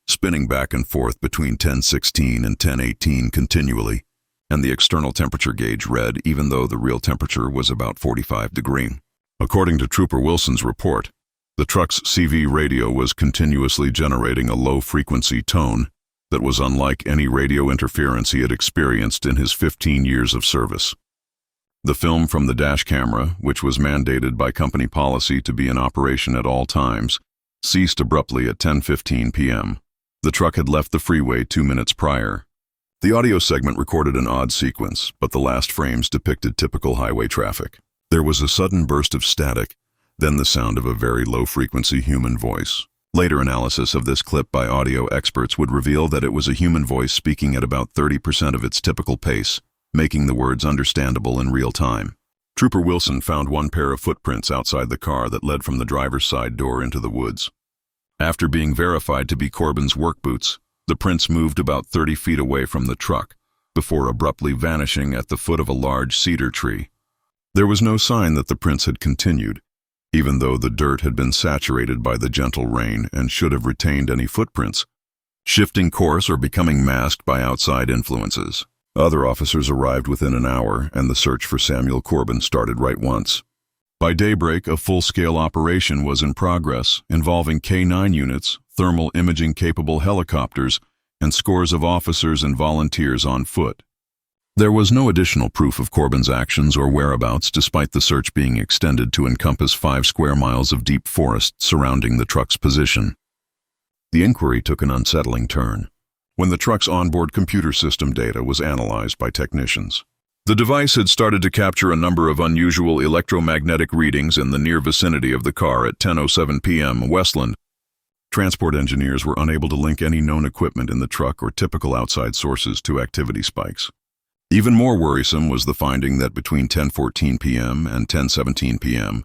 spinning back and forth between 10:16 and 10:18 continually, and the external temperature gauge read even though the real temperature was about 45 degrees. According to Trooper Wilson's report, the truck's CV radio was continuously generating a low-frequency tone that was unlike any radio interference he had experienced in his 15 years of service. The film from the dash camera, which was mandated by company policy to be in operation at all times, ceased abruptly at 10:15 p.m. The truck had left the freeway 2 minutes prior. The audio segment recorded an odd sequence, but the last frames depicted typical highway traffic. There was a sudden burst of static, then the sound of a very low-frequency human voice. Later analysis of this clip by audio experts would reveal that it was a human voice speaking at about 30% of its typical pace, making the words understandable in real time. Trooper Wilson found one pair of footprints outside the car that led from the driver's side door into the woods. After being verified to be Corbin's work boots, the prints moved about 30 feet away from the truck, before abruptly vanishing at the foot of a large cedar tree. There was no sign that the prints had continued, even though the dirt had been saturated by the gentle rain and should have retained any footprints, shifting course or becoming masked by outside influences. Other officers arrived within an hour, and the search for Samuel Corbin started right once. By daybreak, a full-scale operation was in progress, involving K-9 units, thermal imaging-capable helicopters, and scores of officers and volunteers on foot. There was no additional proof of Corbin's actions or whereabouts, despite the search being extended to encompass 5 square miles of deep forest surrounding the truck's position. The inquiry took an unsettling turn when the truck's onboard computer system data was analyzed by technicians. The device had started to capture a number of unusual electromagnetic readings in the near vicinity of the car at 10:07 p.m. Westland. Transport engineers were unable to link any known equipment in the truck or typical outside sources to activity spikes. Even more worrisome was the finding that between 10:14 p.m. and 10:17 p.m.,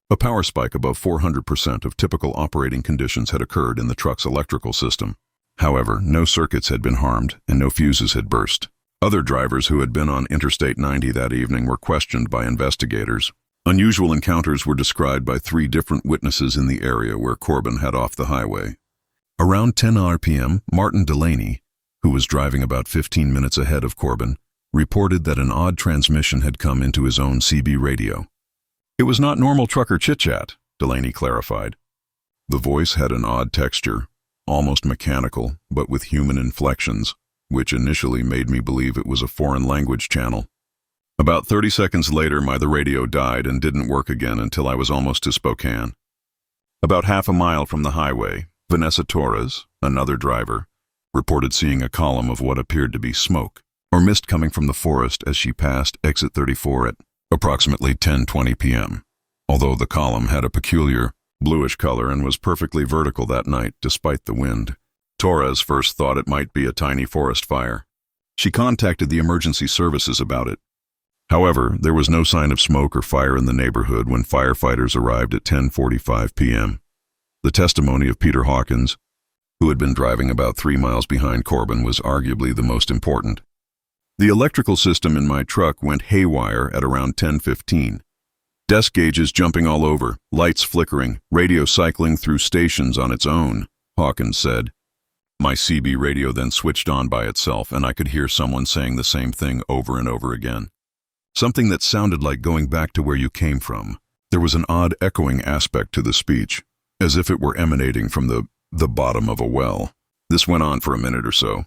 a power spike above 400% of typical operating conditions had occurred in the truck's electrical system. However, no circuits had been harmed and no fuses had burst. Other drivers who had been on Interstate 90 that evening were questioned by investigators. Unusual encounters were described by 3 different witnesses in the area where Corbin had off the highway. Around 10 p.m., Martin Delaney, who was driving about 15 minutes ahead of Corbin, reported that an odd transmission had come into his own CB radio. It was not normal trucker chit-chat, Delaney clarified. The voice had an odd texture, almost mechanical, but with human inflections, which initially made me believe it was a foreign language channel. About 30 seconds later, the radio died and didn't work again until I was almost to Spokane. About half a mile from the highway, Vanessa Torres, another driver, reported seeing a column of what appeared to be smoke or mist coming from the forest as she passed exit 34 at approximately 10:20 p.m. Although the column had a peculiar bluish color and was perfectly vertical that night despite the wind, Torres first thought it might be a tiny forest fire. She contacted the emergency services about it. However, there was no sign of smoke or fire in the neighborhood when firefighters arrived at 10:45 p.m. The testimony of Peter Hawkins, who had been driving about 3 miles behind Corbin, was arguably the most important. The electrical system in my truck went haywire at around 10:15. Desk gauges jumping all over, lights flickering, radio cycling through stations on its own, Hawkins said. My CB radio then switched on by itself, and I could hear someone saying the same thing over and over again. Something that sounded like going back to where you came from. There was an odd echoing aspect to the speech, as if it were emanating from the bottom of a well. This went on for a minute or so.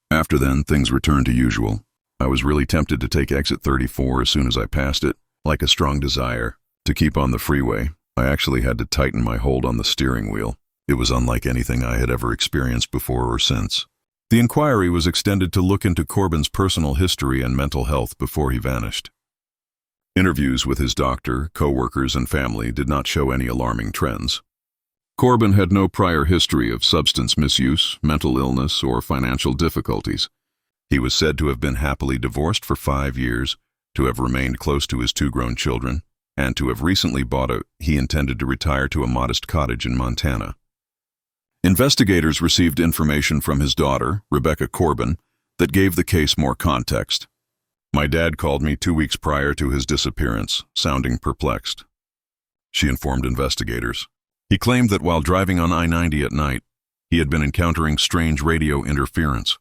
After then, things returned to usual. I was really tempted to take exit 34 as soon as I passed it, like a strong desire to keep on the freeway. I actually had to tighten my hold on the steering wheel. It was unlike anything I had ever experienced before or since. The inquiry was extended to look into Corbin's personal history and mental health before he vanished. Interviews with his doctor, co-workers, and family did not show any alarming trends. Corbin had no prior history of substance misuse, mental illness, or financial difficulties. He was said to have been happily divorced for 5 years, to have remained close to his 2 grown children, and to have recently he intended to retire to a modest cottage in Montana. Investigators received information from his daughter, Rebecca Corbin, that gave the case more context. "My dad called me 2 weeks prior to his disappearance, sounding perplexed," she informed investigators. He claimed that while driving on I-90 at night, he had been encountering strange radio interference.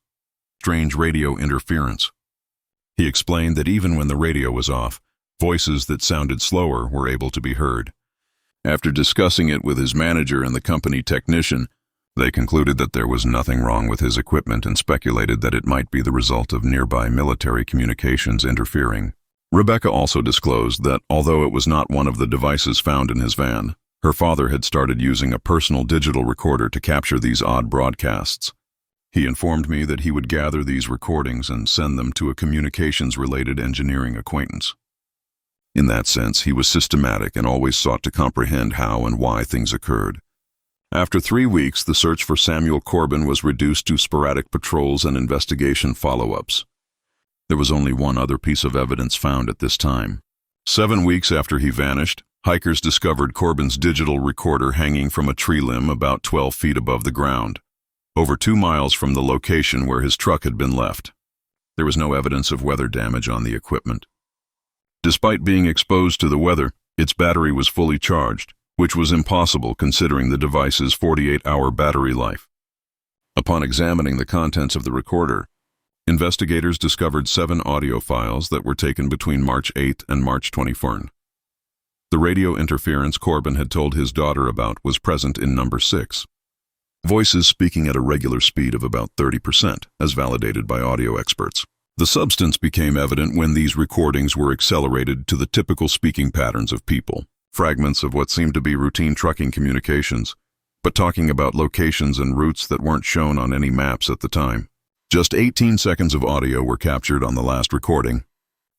He explained that even when the radio was off, voices that sounded slower were able to be heard. After discussing it with his manager and the company technician, they concluded that there was nothing wrong with his equipment and speculated that it might be the result of nearby military communications interfering. Rebecca also disclosed that, although it was not one of the devices found in his van, her father had started using a personal digital recorder to capture these odd broadcasts. "He informed me that he would gather these recordings and send them to a communications-related engineering acquaintance. In that sense, he was systematic and always sought to comprehend how and why things occurred." After 3 weeks, the search for Samuel Corbin was reduced to sporadic patrols and investigation follow-ups. There was only one other piece of evidence found at this time. 7 weeks after he vanished, hikers discovered Corbin's digital recorder hanging from a tree limb about 12 feet above the ground, over 2 miles from the location where his truck had been left. There was no evidence of weather damage on the equipment. Despite being exposed to the weather, its battery was fully charged, which was impossible considering the device's 48-hour battery life. Upon examining the contents of the recorder, investigators discovered 7 audio files that were taken between March 8 and March 24. The radio interference Corbin had told his daughter about was present in number 6. Voices speaking at a regular speed of about 30%, as validated by audio experts. The substance became evident when these recordings were accelerated to the typical speaking patterns of people, fragments of what seemed to be routine trucking communications, but talking about locations and routes that weren't shown on any maps at the time. Just 18 seconds of audio were captured on the last recording,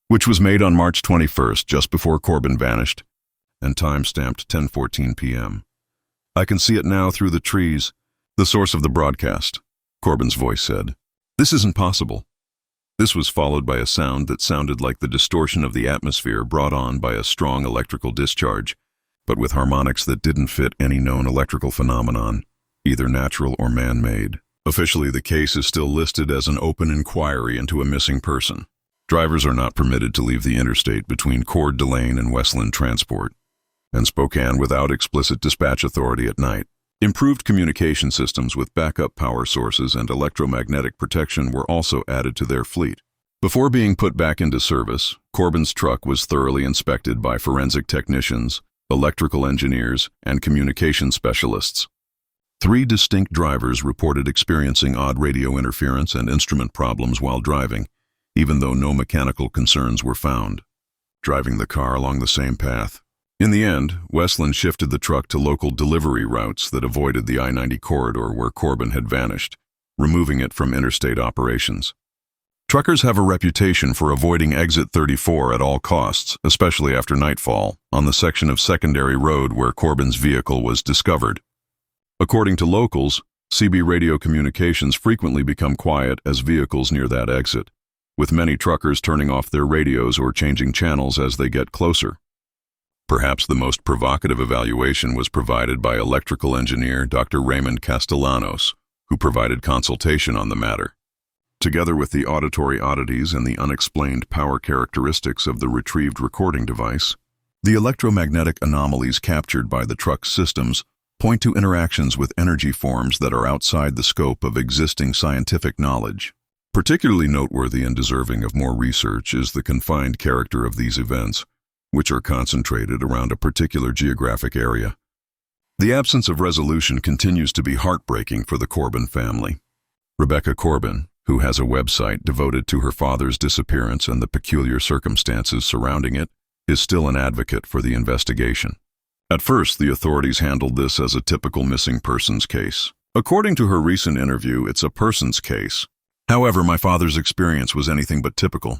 which was made on March 21st, just before Corbin vanished, and time-stamped 10:14 p.m. "I can see it now through the trees, the source of the broadcast," Corbin's voice said. "This isn't possible." This was followed by a sound that sounded like the distortion of the atmosphere brought on by a strong electrical discharge, but with harmonics that didn't fit any known electrical phenomenon, either natural or man-made. Officially, the case is still listed as an open inquiry into a missing person. Drivers are not permitted to leave the interstate between Coeur d'Alene and Westland Transport and Spokane without explicit dispatch authority at night. Improved communication systems with backup power sources and electromagnetic protection were also added to their fleet. Before being put back into service, Corbin's truck was thoroughly inspected by forensic technicians, electrical engineers, and communication specialists. 3 distinct drivers reported experiencing odd radio interference and instrument problems while driving, even though no mechanical concerns were found. Driving the car along the same path. In the end, Westland shifted the truck to local delivery routes that avoided the I-90 corridor where Corbin had vanished, removing it from interstate operations. Truckers have a reputation for avoiding exit 34 at all costs, especially after nightfall, on the section of secondary road where Corbin's vehicle was discovered. According to locals, CB radio communications frequently become quiet as vehicles near that exit, with many truckers turning off their radios or changing channels as they get closer. Perhaps the most provocative evaluation was provided by electrical engineer Dr. Raymond Castellanos, who provided consultation on the matter. Together with the auditory oddities and the unexplained power characteristics of the retrieved recording device, the electromagnetic anomalies captured by the truck's systems point to interactions with energy forms that are outside the scope of existing scientific knowledge. Particularly noteworthy and deserving of more research is the confined character of these events, which are concentrated around a particular geographic area. The absence of resolution continues to be heartbreaking for the Corbin family. Rebecca Corbin, who has a website devoted to her father's disappearance and the peculiar circumstances surrounding it, is still an advocate for the investigation. At first, the authorities handled this as a typical missing persons case. According to her recent interview, it's a persons case. However, my father's experience was anything but typical.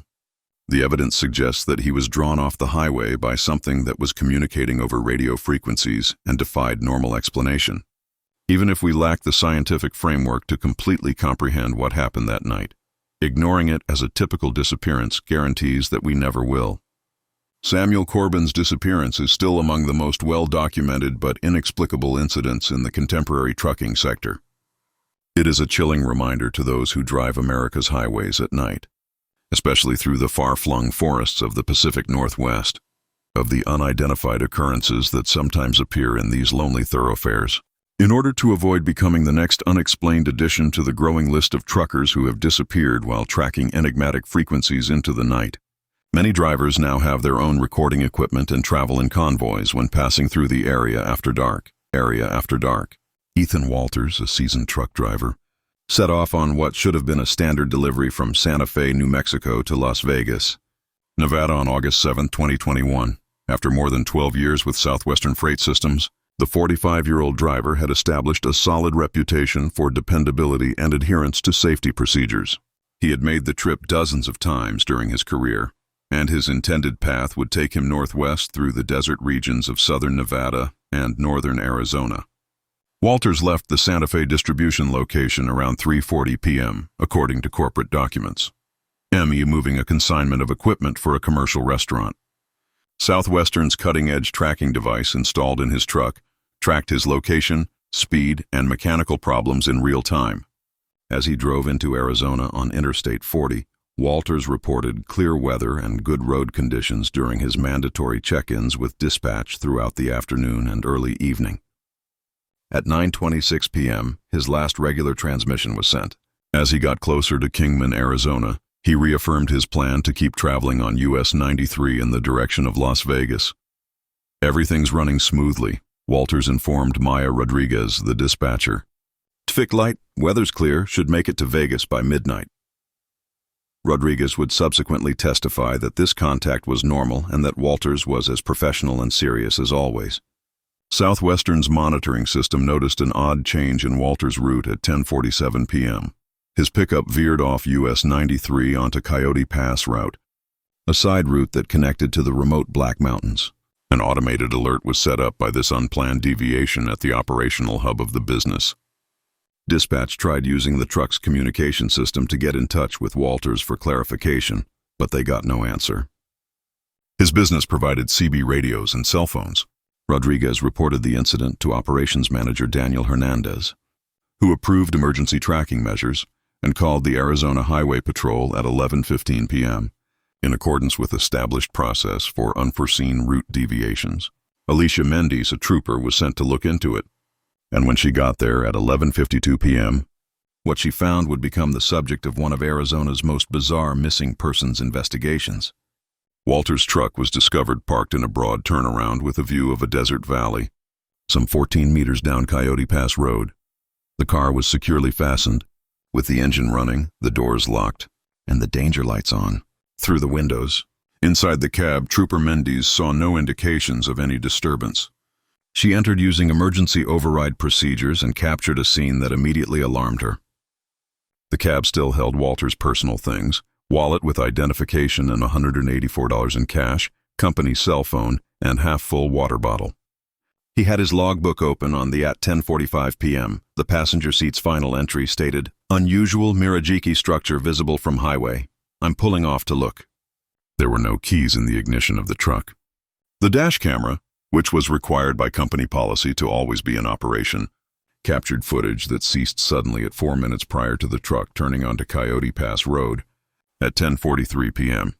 The evidence suggests that he was drawn off the highway by something that was communicating over radio frequencies and defied normal explanation. Even if we lack the scientific framework to completely comprehend what happened that night, ignoring it as a typical disappearance guarantees that we never will. Samuel Corbin's disappearance is still among the most well-documented but inexplicable incidents in the contemporary trucking sector. It is a chilling reminder to those who drive America's highways at night, especially through the far-flung forests of the Pacific Northwest, of the unidentified occurrences that sometimes appear in these lonely thoroughfares. In order to avoid becoming the next unexplained addition to the growing list of truckers who have disappeared while tracking enigmatic frequencies into the night, many drivers now have their own recording equipment and travel in convoys when passing through the area after dark. Ethan Walters, a seasoned truck driver, set off on what should have been a standard delivery from Santa Fe, New Mexico to Las Vegas, Nevada on August 7, 2021. After more than 12 years with Southwestern Freight Systems, the 45-year-old driver had established a solid reputation for dependability and adherence to safety procedures. He had made the trip dozens of times during his career, and his intended path would take him northwest through the desert regions of southern Nevada and northern Arizona. Walters left the Santa Fe distribution location around 3:40 p.m., according to corporate documents, moving a consignment of equipment for a commercial restaurant. Southwestern's cutting-edge tracking device installed in his truck tracked his location, speed, and mechanical problems in real time. As he drove into Arizona on Interstate 40, Walters reported clear weather and good road conditions during his mandatory check-ins with dispatch throughout the afternoon and early evening. At 9:26 p.m., his last regular transmission was sent. As he got closer to Kingman, Arizona, he reaffirmed his plan to keep traveling on US 93 in the direction of Las Vegas. "Everything's running smoothly," Walters informed Maya Rodriguez, the dispatcher. "Traffic light, weather's clear, should make it to Vegas by midnight." Rodriguez would subsequently testify that this contact was normal and that Walters was as professional and serious as always. Southwestern's monitoring system noticed an odd change in Walters' route at 10:47 p.m. His pickup veered off US 93 onto Coyote Pass route, a side route that connected to the remote Black Mountains. An automated alert was set up by this unplanned deviation at the operational hub of the business. Dispatch tried using the truck's communication system to get in touch with Walters for clarification, but they got no answer. His business provided CB radios and cell phones. Rodriguez reported the incident to operations manager Daniel Hernandez, who approved emergency tracking measures and called the Arizona Highway Patrol at 11:15 p.m. in accordance with established process for unforeseen route deviations. Alicia Mendes, a trooper, was sent to look into it, and when she got there at 11:52 p.m., what she found would become the subject of one of Arizona's most bizarre missing persons investigations. Walters' truck was discovered parked in a broad turnaround with a view of a desert valley, some 14 meters down Coyote Pass Road. The car was securely fastened, with the engine running, the doors locked, and the danger lights on. Through the windows, inside the cab, Trooper Mendes saw no indications of any disturbance. She entered using emergency override procedures and captured a scene that immediately alarmed her. The cab still held Walters' personal things: wallet with identification and $184 in cash, company cell phone, and half-full water bottle. He had his logbook open on the at 10:45 p.m. The passenger seat's final entry stated, "Unusual Mirajiki structure visible from highway. I'm pulling off to look." There were no keys in the ignition of the truck. The dash camera, which was required by company policy to always be in operation, captured footage that ceased suddenly at 4 minutes prior to the truck turning onto Coyote Pass Road at 10:43 p.m.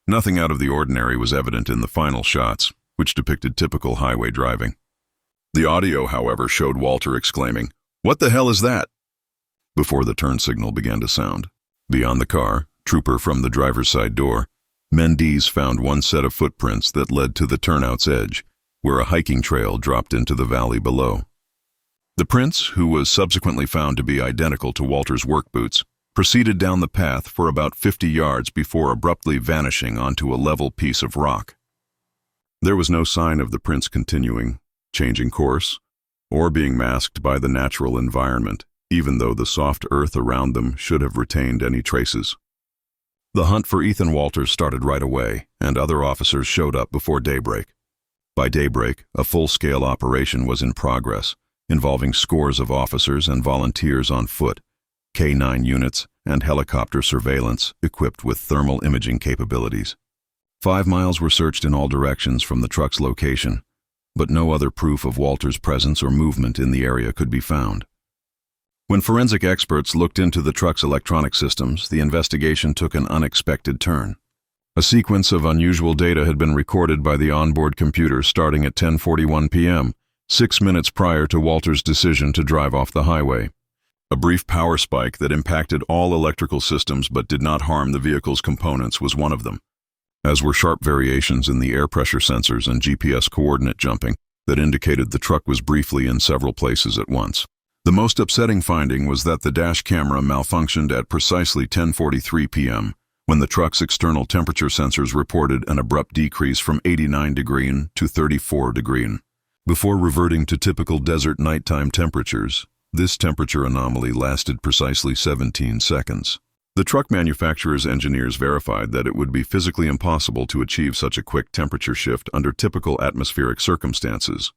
Nothing out of the ordinary was evident in the final shots, which depicted typical highway driving. The audio, however, showed Walter exclaiming, "What the hell is that?" before the turn signal began to sound. Beyond the car, trooper from the driver's side door, Mendes found one set of footprints that led to the turnout's edge, where a hiking trail dropped into the valley below. The prints, who was subsequently found to be identical to Walter's work boots, proceeded down the path for about 50 yards before abruptly vanishing onto a level piece of rock. There was no sign of the prints continuing, changing course, or being masked by the natural environment, even though the soft earth around them should have retained any traces. The hunt for Ethan Walters started right away, and other officers showed up before daybreak. By daybreak, a full-scale operation was in progress, involving scores of officers and volunteers on foot, K-9 units, and helicopter surveillance equipped with thermal imaging capabilities. 5 miles were searched in all directions from the truck's location, but no other proof of Walter's presence or movement in the area could be found. When forensic experts looked into the truck's electronic systems, the investigation took an unexpected turn. A sequence of unusual data had been recorded by the onboard computer starting at 10:41 p.m., 6 minutes prior to Walter's decision to drive off the highway. A brief power spike that impacted all electrical systems but did not harm the vehicle's components was one of them, as were sharp variations in the air pressure sensors and GPS coordinate jumping that indicated the truck was briefly in several places at once. The most upsetting finding was that the dash camera malfunctioned at precisely 10:43 p.m., when the truck's external temperature sensors reported an abrupt decrease from 89 degrees to 34 degrees. Before reverting to typical desert nighttime temperatures, this temperature anomaly lasted precisely 17 seconds. The truck manufacturer's engineers verified that it would be physically impossible to achieve such a quick temperature shift under typical atmospheric circumstances.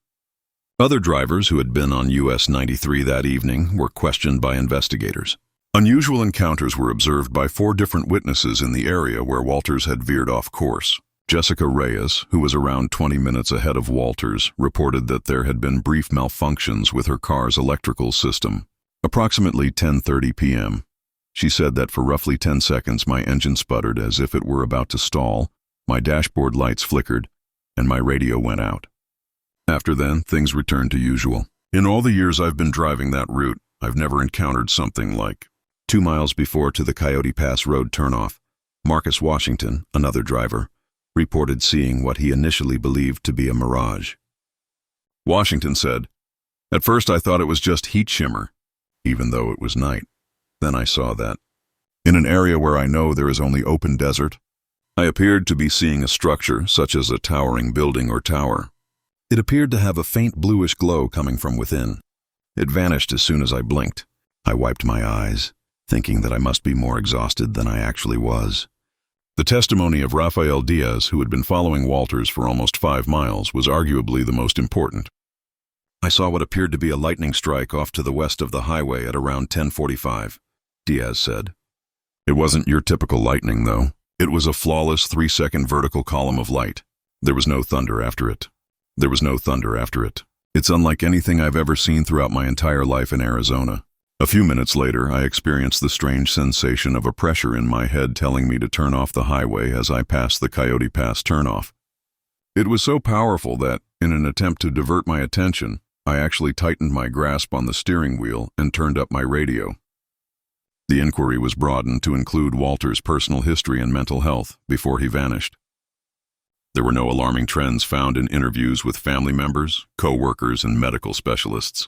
Other drivers who had been on US 93 that evening were questioned by investigators. Unusual encounters were observed by 4 different witnesses in the area where Walters had veered off course. Jessica Reyes, who was around 20 minutes ahead of Walters, reported that there had been brief malfunctions with her car's electrical system. Approximately 10:30 p.m., she said that for roughly 10 seconds my engine sputtered as if it were about to stall, my dashboard lights flickered, and my radio went out. After then, things returned to usual. In all the years I've been driving that route, I've never encountered something like. 2 miles before to the Coyote Pass Road turnoff, Marcus Washington, another driver, reported seeing what he initially believed to be a mirage. Washington said, "At first I thought it was just heat shimmer, even though it was night. Then I saw that, in an area where I know there is only open desert, I appeared to be seeing a structure such as a towering building or tower. It appeared to have a faint bluish glow coming from within. It vanished as soon as I blinked. I wiped my eyes, thinking that I must be more exhausted than I actually was." The testimony of Rafael Diaz, who had been following Walters for almost 5 miles, was arguably the most important. "I saw what appeared to be a lightning strike off to the west of the highway at around 10:45, Diaz said. "It wasn't your typical lightning, though. It was a flawless 3-second vertical column of light. There was no thunder after it. It's unlike anything I've ever seen throughout my entire life in Arizona. A few minutes later, I experienced the strange sensation of a pressure in my head telling me to turn off the highway as I passed the Coyote Pass turnoff. It was so powerful that, in an attempt to divert my attention, I actually tightened my grasp on the steering wheel and turned up my radio." The inquiry was broadened to include Walter's personal history and mental health before he vanished. There were no alarming trends found in interviews with family members, co-workers, and medical specialists.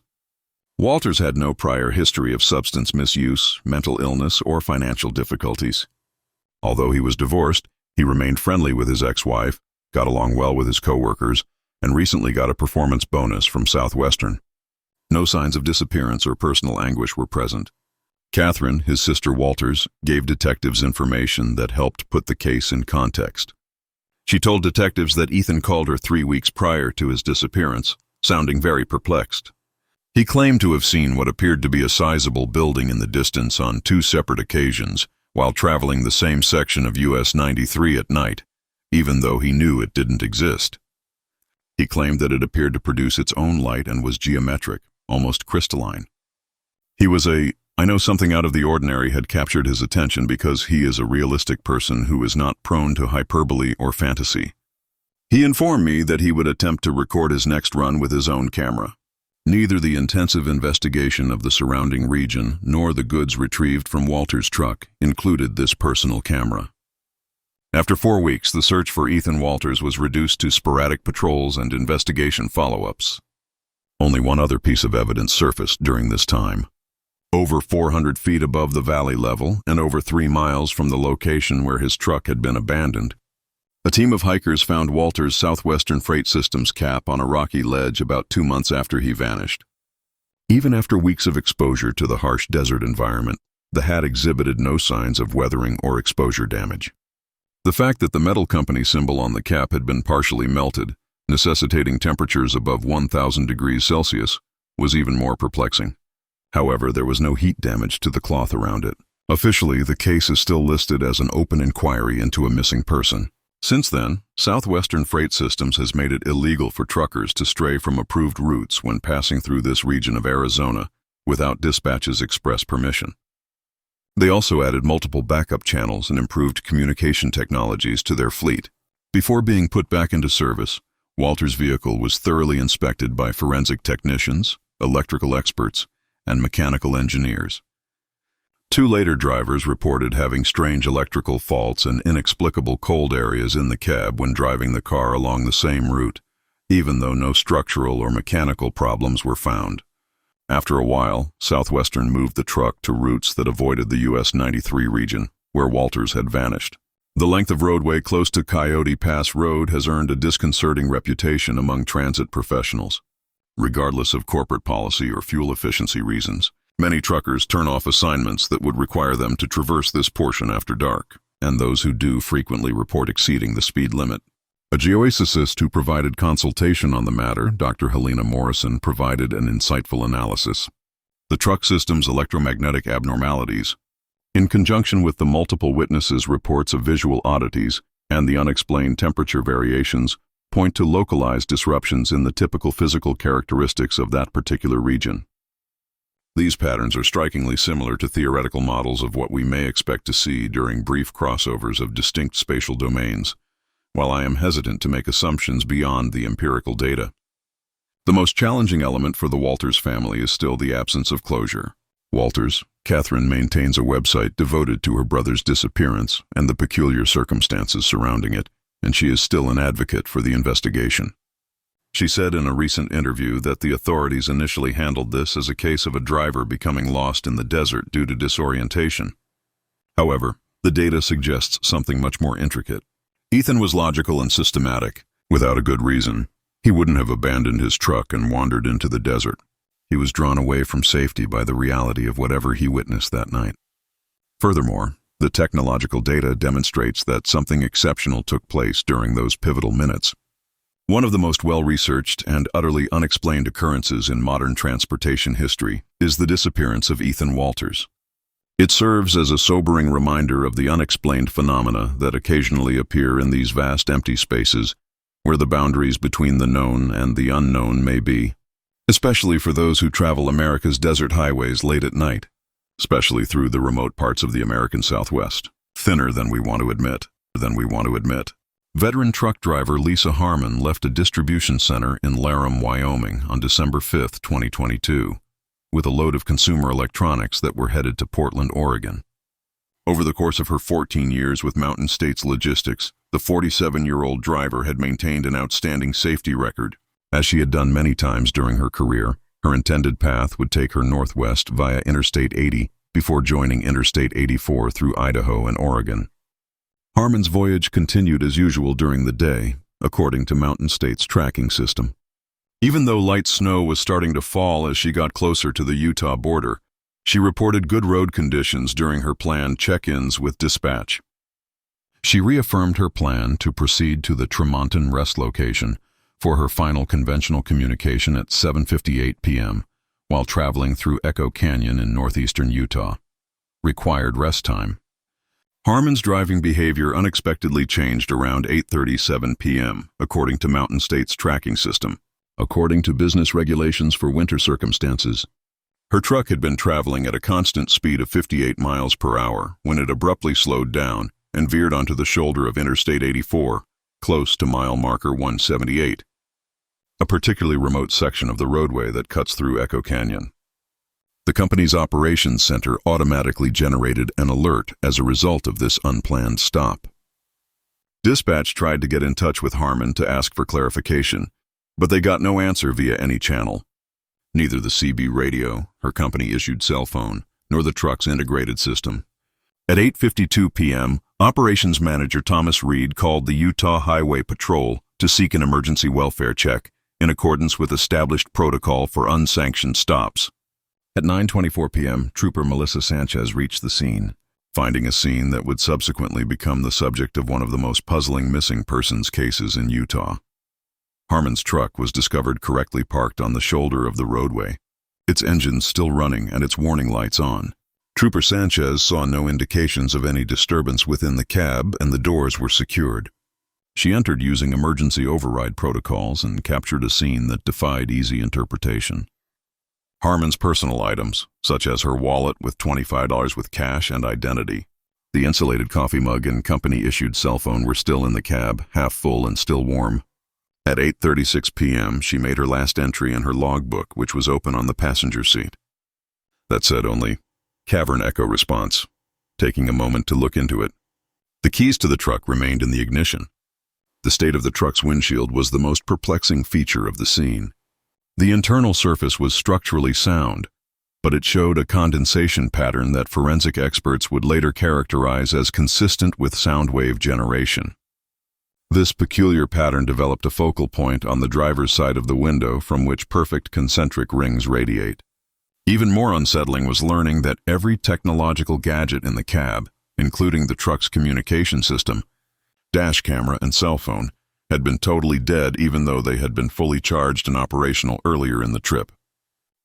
Walters had no prior history of substance misuse, mental illness, or financial difficulties. Although he was divorced, he remained friendly with his ex-wife, got along well with his co-workers, and recently got a performance bonus from Southwestern. No signs of disappearance or personal anguish were present. Catherine, his sister Walters, gave detectives information that helped put the case in context. She told detectives that Ethan called her 3 weeks prior to his disappearance, sounding very perplexed. He claimed to have seen what appeared to be a sizable building in the distance on 2 separate occasions while traveling the same section of US 93 at night, even though he knew it didn't exist. He claimed that it appeared to produce its own light and was geometric, almost crystalline. I know something out of the ordinary had captured his attention because he is a realistic person who is not prone to hyperbole or fantasy. He informed me that he would attempt to record his next run with his own camera. Neither the intensive investigation of the surrounding region nor the goods retrieved from Walter's truck included this personal camera. After 4 weeks, the search for Ethan Walters was reduced to sporadic patrols and investigation follow-ups. Only one other piece of evidence surfaced during this time. Over 400 feet above the valley level and over 3 miles from the location where his truck had been abandoned, a team of hikers found Walters' Southwestern Freight Systems cap on a rocky ledge about 2 months after he vanished. Even after weeks of exposure to the harsh desert environment, the hat exhibited no signs of weathering or exposure damage. The fact that the metal company symbol on the cap had been partially melted, necessitating temperatures above 1,000 degrees Celsius, was even more perplexing. However, there was no heat damage to the cloth around it. Officially, the case is still listed as an open inquiry into a missing person. Since then, Southwestern Freight Systems has made it illegal for truckers to stray from approved routes when passing through this region of Arizona without dispatch's express permission. They also added multiple backup channels and improved communication technologies to their fleet. Before being put back into service, Walter's vehicle was thoroughly inspected by forensic technicians, electrical experts, and mechanical engineers. 2 later drivers reported having strange electrical faults and inexplicable cold areas in the cab when driving the car along the same route, even though no structural or mechanical problems were found. After a while, Southwestern moved the truck to routes that avoided the US 93 region, where Walters had vanished. The length of roadway close to Coyote Pass Road has earned a disconcerting reputation among transit professionals. Regardless of corporate policy or fuel efficiency reasons, many truckers turn off assignments that would require them to traverse this portion after dark, and those who do frequently report exceeding the speed limit. A geophysicist who provided consultation on the matter, Dr. Helena Morrison, provided an insightful analysis. The truck system's electromagnetic abnormalities, in conjunction with the multiple witnesses' reports of visual oddities and the unexplained temperature variations, point to localized disruptions in the typical physical characteristics of that particular region. These patterns are strikingly similar to theoretical models of what we may expect to see during brief crossovers of distinct spatial domains, while I am hesitant to make assumptions beyond the empirical data. The most challenging element for the Walters family is still the absence of closure. Walters, Catherine, maintains a website devoted to her brother's disappearance and the peculiar circumstances surrounding it, and she is still an advocate for the investigation. She said in a recent interview that the authorities initially handled this as a case of a driver becoming lost in the desert due to disorientation. However, the data suggests something much more intricate. Ethan was logical and systematic. Without a good reason, he wouldn't have abandoned his truck and wandered into the desert. He was drawn away from safety by the reality of whatever he witnessed that night. Furthermore, the technological data demonstrates that something exceptional took place during those pivotal minutes. One of the most well-researched and utterly unexplained occurrences in modern transportation history is the disappearance of Ethan Walters. It serves as a sobering reminder of the unexplained phenomena that occasionally appear in these vast empty spaces where the boundaries between the known and the unknown may be, especially for those who travel America's desert highways late at night, especially through the remote parts of the American Southwest, thinner than we want to admit. Veteran truck driver Lisa Harmon left a distribution center in Laram, Wyoming on December 5, 2022, with a load of consumer electronics that were headed to Portland, Oregon. Over the course of her 14 years with Mountain States Logistics, the 47-year-old driver had maintained an outstanding safety record. As she had done many times during her career, her intended path would take her northwest via Interstate 80 before joining Interstate 84 through Idaho and Oregon. Harmon's voyage continued as usual during the day, according to Mountain State's tracking system. Even though light snow was starting to fall as she got closer to the Utah border, she reported good road conditions during her planned check-ins with dispatch. She reaffirmed her plan to proceed to the Tremonton rest location for her final conventional communication at 7:58 p.m. while traveling through Echo Canyon in northeastern Utah. Required rest time. Harmon's driving behavior unexpectedly changed around 8:37 p.m., according to Mountain State's tracking system. According to business regulations for winter circumstances, her truck had been traveling at a constant speed of 58 miles per hour when it abruptly slowed down and veered onto the shoulder of Interstate 84, close to mile marker 178, a particularly remote section of the roadway that cuts through Echo Canyon. The company's operations center automatically generated an alert as a result of this unplanned stop. Dispatch tried to get in touch with Harmon to ask for clarification, but they got no answer via any channel. Neither the CB radio, her company-issued cell phone, nor the truck's integrated system. At 8:52 p.m., Operations Manager Thomas Reed called the Utah Highway Patrol to seek an emergency welfare check in accordance with established protocol for unsanctioned stops. At 9:24 p.m., Trooper Melissa Sanchez reached the scene, finding a scene that would subsequently become the subject of one of the most puzzling missing persons cases in Utah. Harmon's truck was discovered correctly parked on the shoulder of the roadway, its engines still running and its warning lights on. Trooper Sanchez saw no indications of any disturbance within the cab and the doors were secured. She entered using emergency override protocols and captured a scene that defied easy interpretation. Harmon's personal items, such as her wallet with $25 with cash and identity, the insulated coffee mug and company-issued cell phone were still in the cab, half full and still warm. At 8:36 p.m., she made her last entry in her logbook, which was open on the passenger seat. That said only, cavern echo response, taking a moment to look into it. The keys to the truck remained in the ignition. The state of the truck's windshield was the most perplexing feature of the scene. The internal surface was structurally sound, but it showed a condensation pattern that forensic experts would later characterize as consistent with sound wave generation. This peculiar pattern developed a focal point on the driver's side of the window from which perfect concentric rings radiate. Even more unsettling was learning that every technological gadget in the cab, including the truck's communication system, dash camera and cell phone, had been totally dead even though they had been fully charged and operational earlier in the trip.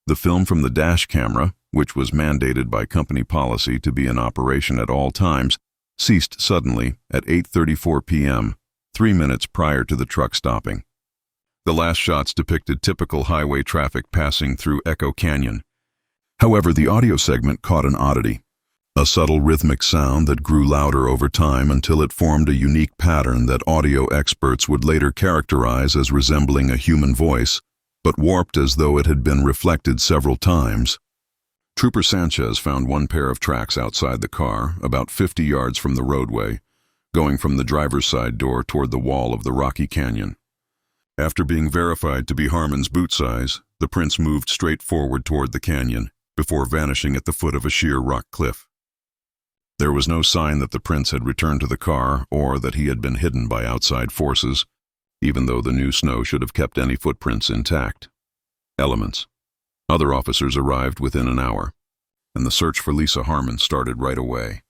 The film from the dash camera, which was mandated by company policy to be in operation at all times, ceased suddenly at 8:34 p.m., 3 minutes prior to the truck stopping. The last shots depicted typical highway traffic passing through Echo Canyon. However, the audio segment caught an oddity, a subtle rhythmic sound that grew louder over time until it formed a unique pattern that audio experts would later characterize as resembling a human voice, but warped as though it had been reflected several times. Trooper Sanchez found one pair of tracks outside the car, about 50 yards from the roadway, going from the driver's side door toward the wall of the rocky canyon. After being verified to be Harmon's boot size, the prints moved straight forward toward the canyon, before vanishing at the foot of a sheer rock cliff. There was no sign that the prince had returned to the car or that he had been hidden by outside forces, even though the new snow should have kept any footprints intact. Elements. Other officers arrived within an hour, and the search for Lisa Harmon started right away.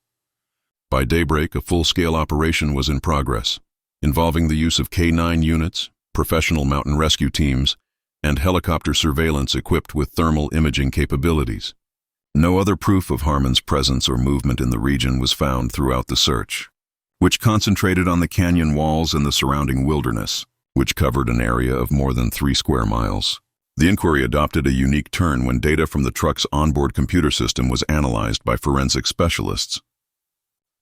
By daybreak, a full-scale operation was in progress, involving the use of K-9 units, professional mountain rescue teams, and helicopter surveillance equipped with thermal imaging capabilities. No other proof of Harmon's presence or movement in the region was found throughout the search, which concentrated on the canyon walls and the surrounding wilderness, which covered an area of more than 3 square miles. The inquiry adopted a unique turn when data from the truck's onboard computer system was analyzed by forensic specialists.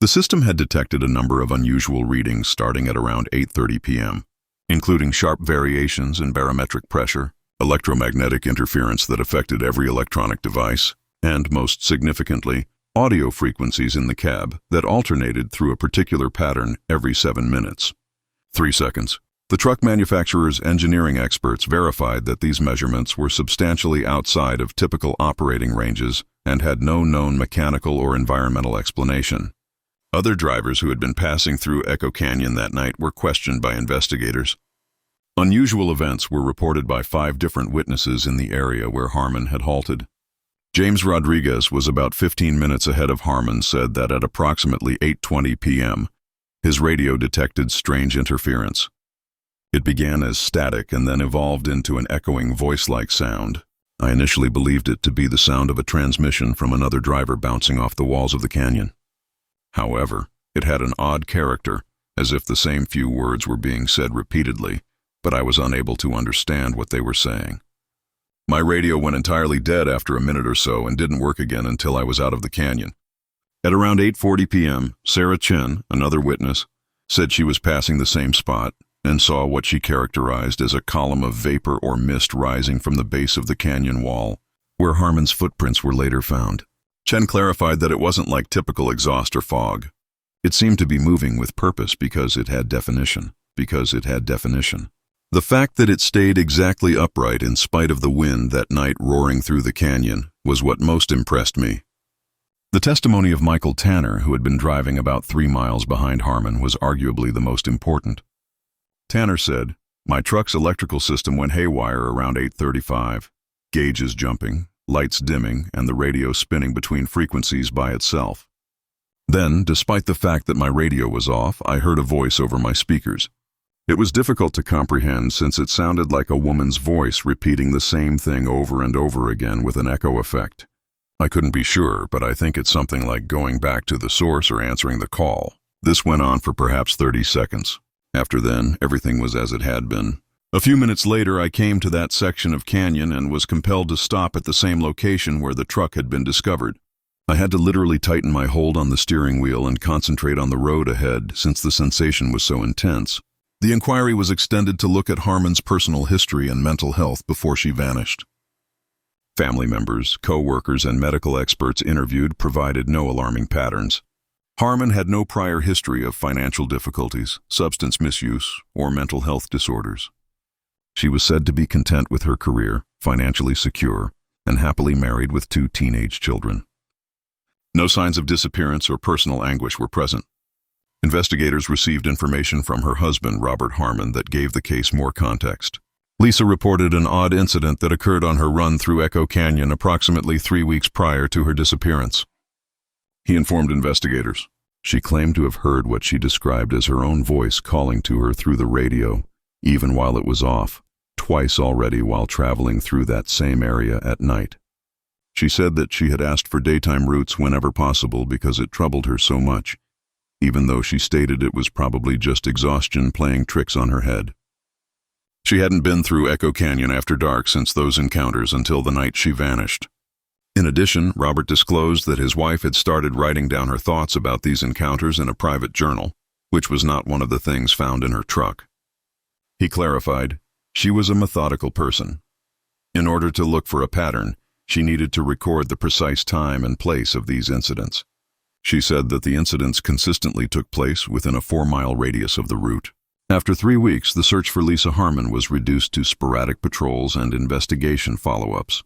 The system had detected a number of unusual readings starting at around 8:30 p.m., including sharp variations in barometric pressure, electromagnetic interference that affected every electronic device, and, most significantly, audio frequencies in the cab that alternated through a particular pattern every 7 minutes. 3 seconds. The truck manufacturer's engineering experts verified that these measurements were substantially outside of typical operating ranges and had no known mechanical or environmental explanation. Other drivers who had been passing through Echo Canyon that night were questioned by investigators. Unusual events were reported by 5 different witnesses in the area where Harmon had halted. James Rodriguez was about 15 minutes ahead of Harmon, said that at approximately 8:20 p.m., his radio detected strange interference. It began as static and then evolved into an echoing voice-like sound. I initially believed it to be the sound of a transmission from another driver bouncing off the walls of the canyon. However, it had an odd character, as if the same few words were being said repeatedly, but I was unable to understand what they were saying. My radio went entirely dead after a minute or so and didn't work again until I was out of the canyon. At around 8:40 p.m., Sarah Chen, another witness, said she was passing the same spot and saw what she characterized as a column of vapor or mist rising from the base of the canyon wall, where Harmon's footprints were later found. Chen clarified that it wasn't like typical exhaust or fog. It seemed to be moving with purpose because it had definition. The fact that it stayed exactly upright in spite of the wind that night roaring through the canyon was what most impressed me. The testimony of Michael Tanner, who had been driving about 3 miles behind Harmon, was arguably the most important. Tanner said, "My truck's electrical system went haywire around 8:35, gauges jumping, lights dimming, and the radio spinning between frequencies by itself. Then, despite the fact that my radio was off, I heard a voice over my speakers. It was difficult to comprehend since it sounded like a woman's voice repeating the same thing over and over again with an echo effect. I couldn't be sure, but I think it's something like going back to the source or answering the call. This went on for perhaps 30 seconds. After then, everything was as it had been. A few minutes later, I came to that section of canyon and was compelled to stop at the same location where the truck had been discovered. I had to literally tighten my hold on the steering wheel and concentrate on the road ahead since the sensation was so intense. The inquiry was extended to look at Harmon's personal history and mental health before she vanished. Family members, co-workers, and medical experts interviewed provided no alarming patterns. Harmon had no prior history of financial difficulties, substance misuse, or mental health disorders. She was said to be content with her career, financially secure, and happily married with 2 teenage children. No signs of disappearance or personal anguish were present. Investigators received information from her husband, Robert Harmon, that gave the case more context. Lisa reported an odd incident that occurred on her run through Echo Canyon approximately 3 weeks prior to her disappearance. He informed investigators. She claimed to have heard what she described as her own voice calling to her through the radio, even while it was off, twice already while traveling through that same area at night. She said that she had asked for daytime routes whenever possible because it troubled her so much, even though she stated it was probably just exhaustion playing tricks on her head. She hadn't been through Echo Canyon after dark since those encounters until the night she vanished. In addition, Robert disclosed that his wife had started writing down her thoughts about these encounters in a private journal, which was not one of the things found in her truck. He clarified, she was a methodical person. In order to look for a pattern, she needed to record the precise time and place of these incidents. She said that the incidents consistently took place within a 4-mile radius of the route. After 3 weeks, the search for Lisa Harmon was reduced to sporadic patrols and investigation follow-ups.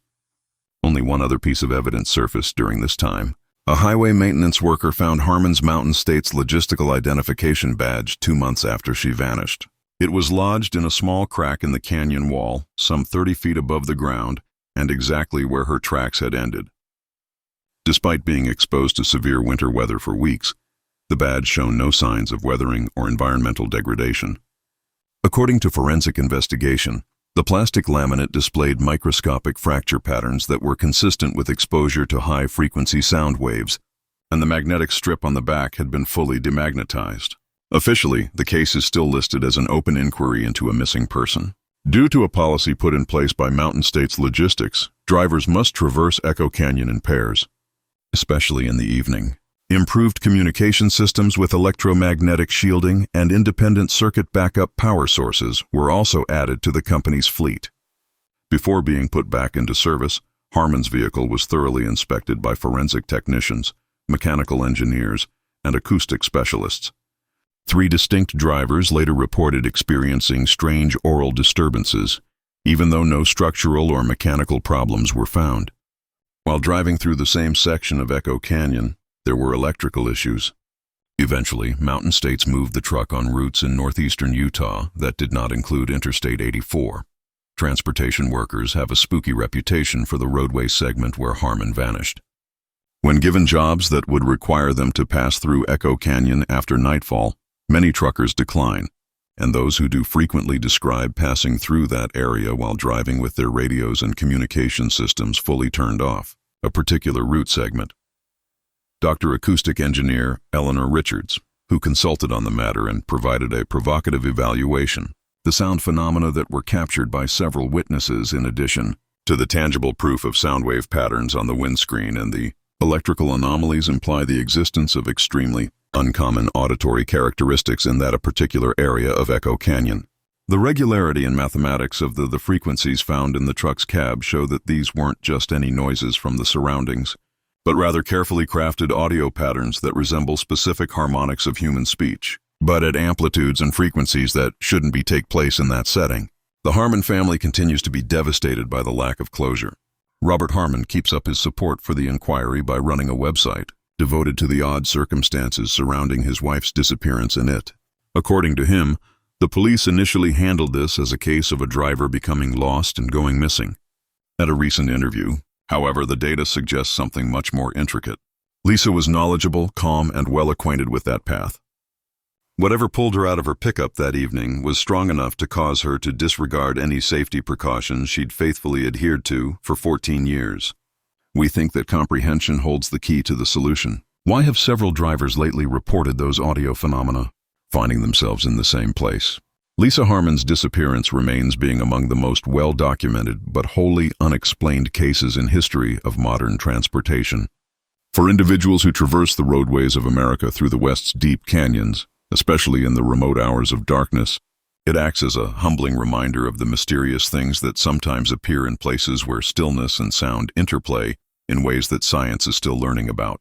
Only one other piece of evidence surfaced during this time. A highway maintenance worker found Harmon's Mountain States logistical identification badge 2 months after she vanished. It was lodged in a small crack in the canyon wall, some 30 feet above the ground, and exactly where her tracks had ended. Despite being exposed to severe winter weather for weeks, the badge showed no signs of weathering or environmental degradation. According to forensic investigation, the plastic laminate displayed microscopic fracture patterns that were consistent with exposure to high-frequency sound waves, and the magnetic strip on the back had been fully demagnetized. Officially, the case is still listed as an open inquiry into a missing person. Due to a policy put in place by Mountain States Logistics, drivers must traverse Echo Canyon in pairs, especially in the evening. Improved communication systems with electromagnetic shielding and independent circuit backup power sources were also added to the company's fleet. Before being put back into service, Harmon's vehicle was thoroughly inspected by forensic technicians, mechanical engineers, and acoustic specialists. 3 distinct drivers later reported experiencing strange aural disturbances, even though no structural or mechanical problems were found. While driving through the same section of Echo Canyon, there were electrical issues. Eventually, Mountain States moved the truck on routes in northeastern Utah that did not include Interstate 84. Transportation workers have a spooky reputation for the roadway segment where Harmon vanished. When given jobs that would require them to pass through Echo Canyon after nightfall, many truckers decline, and those who do frequently describe passing through that area while driving with their radios and communication systems fully turned off, a particular route segment. Dr. Acoustic Engineer Eleanor Richards, who consulted on the matter and provided a provocative evaluation, the sound phenomena that were captured by several witnesses in addition to the tangible proof of sound wave patterns on the windscreen and the electrical anomalies imply the existence of extremely uncommon auditory characteristics in that a particular area of Echo Canyon. The regularity and mathematics of the frequencies found in the truck's cab show that these weren't just any noises from the surroundings, but rather carefully crafted audio patterns that resemble specific harmonics of human speech, but at amplitudes and frequencies that shouldn't take place in that setting. The Harmon family continues to be devastated by the lack of closure. Robert Harmon keeps up his support for the inquiry by running a website devoted to the odd circumstances surrounding his wife's disappearance in it. According to him, the police initially handled this as a case of a driver becoming lost and going missing. At a recent interview, however, the data suggests something much more intricate. Lisa was knowledgeable, calm, and well acquainted with that path. Whatever pulled her out of her pickup that evening was strong enough to cause her to disregard any safety precautions she'd faithfully adhered to for 14 years. We think that comprehension holds the key to the solution. Why have several drivers lately reported those audio phenomena? finding themselves in the same place. Lisa Harmon's disappearance remains being among the most well-documented but wholly unexplained cases in history of modern transportation. For individuals who traverse the roadways of America through the West's deep canyons, especially in the remote hours of darkness, it acts as a humbling reminder of the mysterious things that sometimes appear in places where stillness and sound interplay in ways that science is still learning about.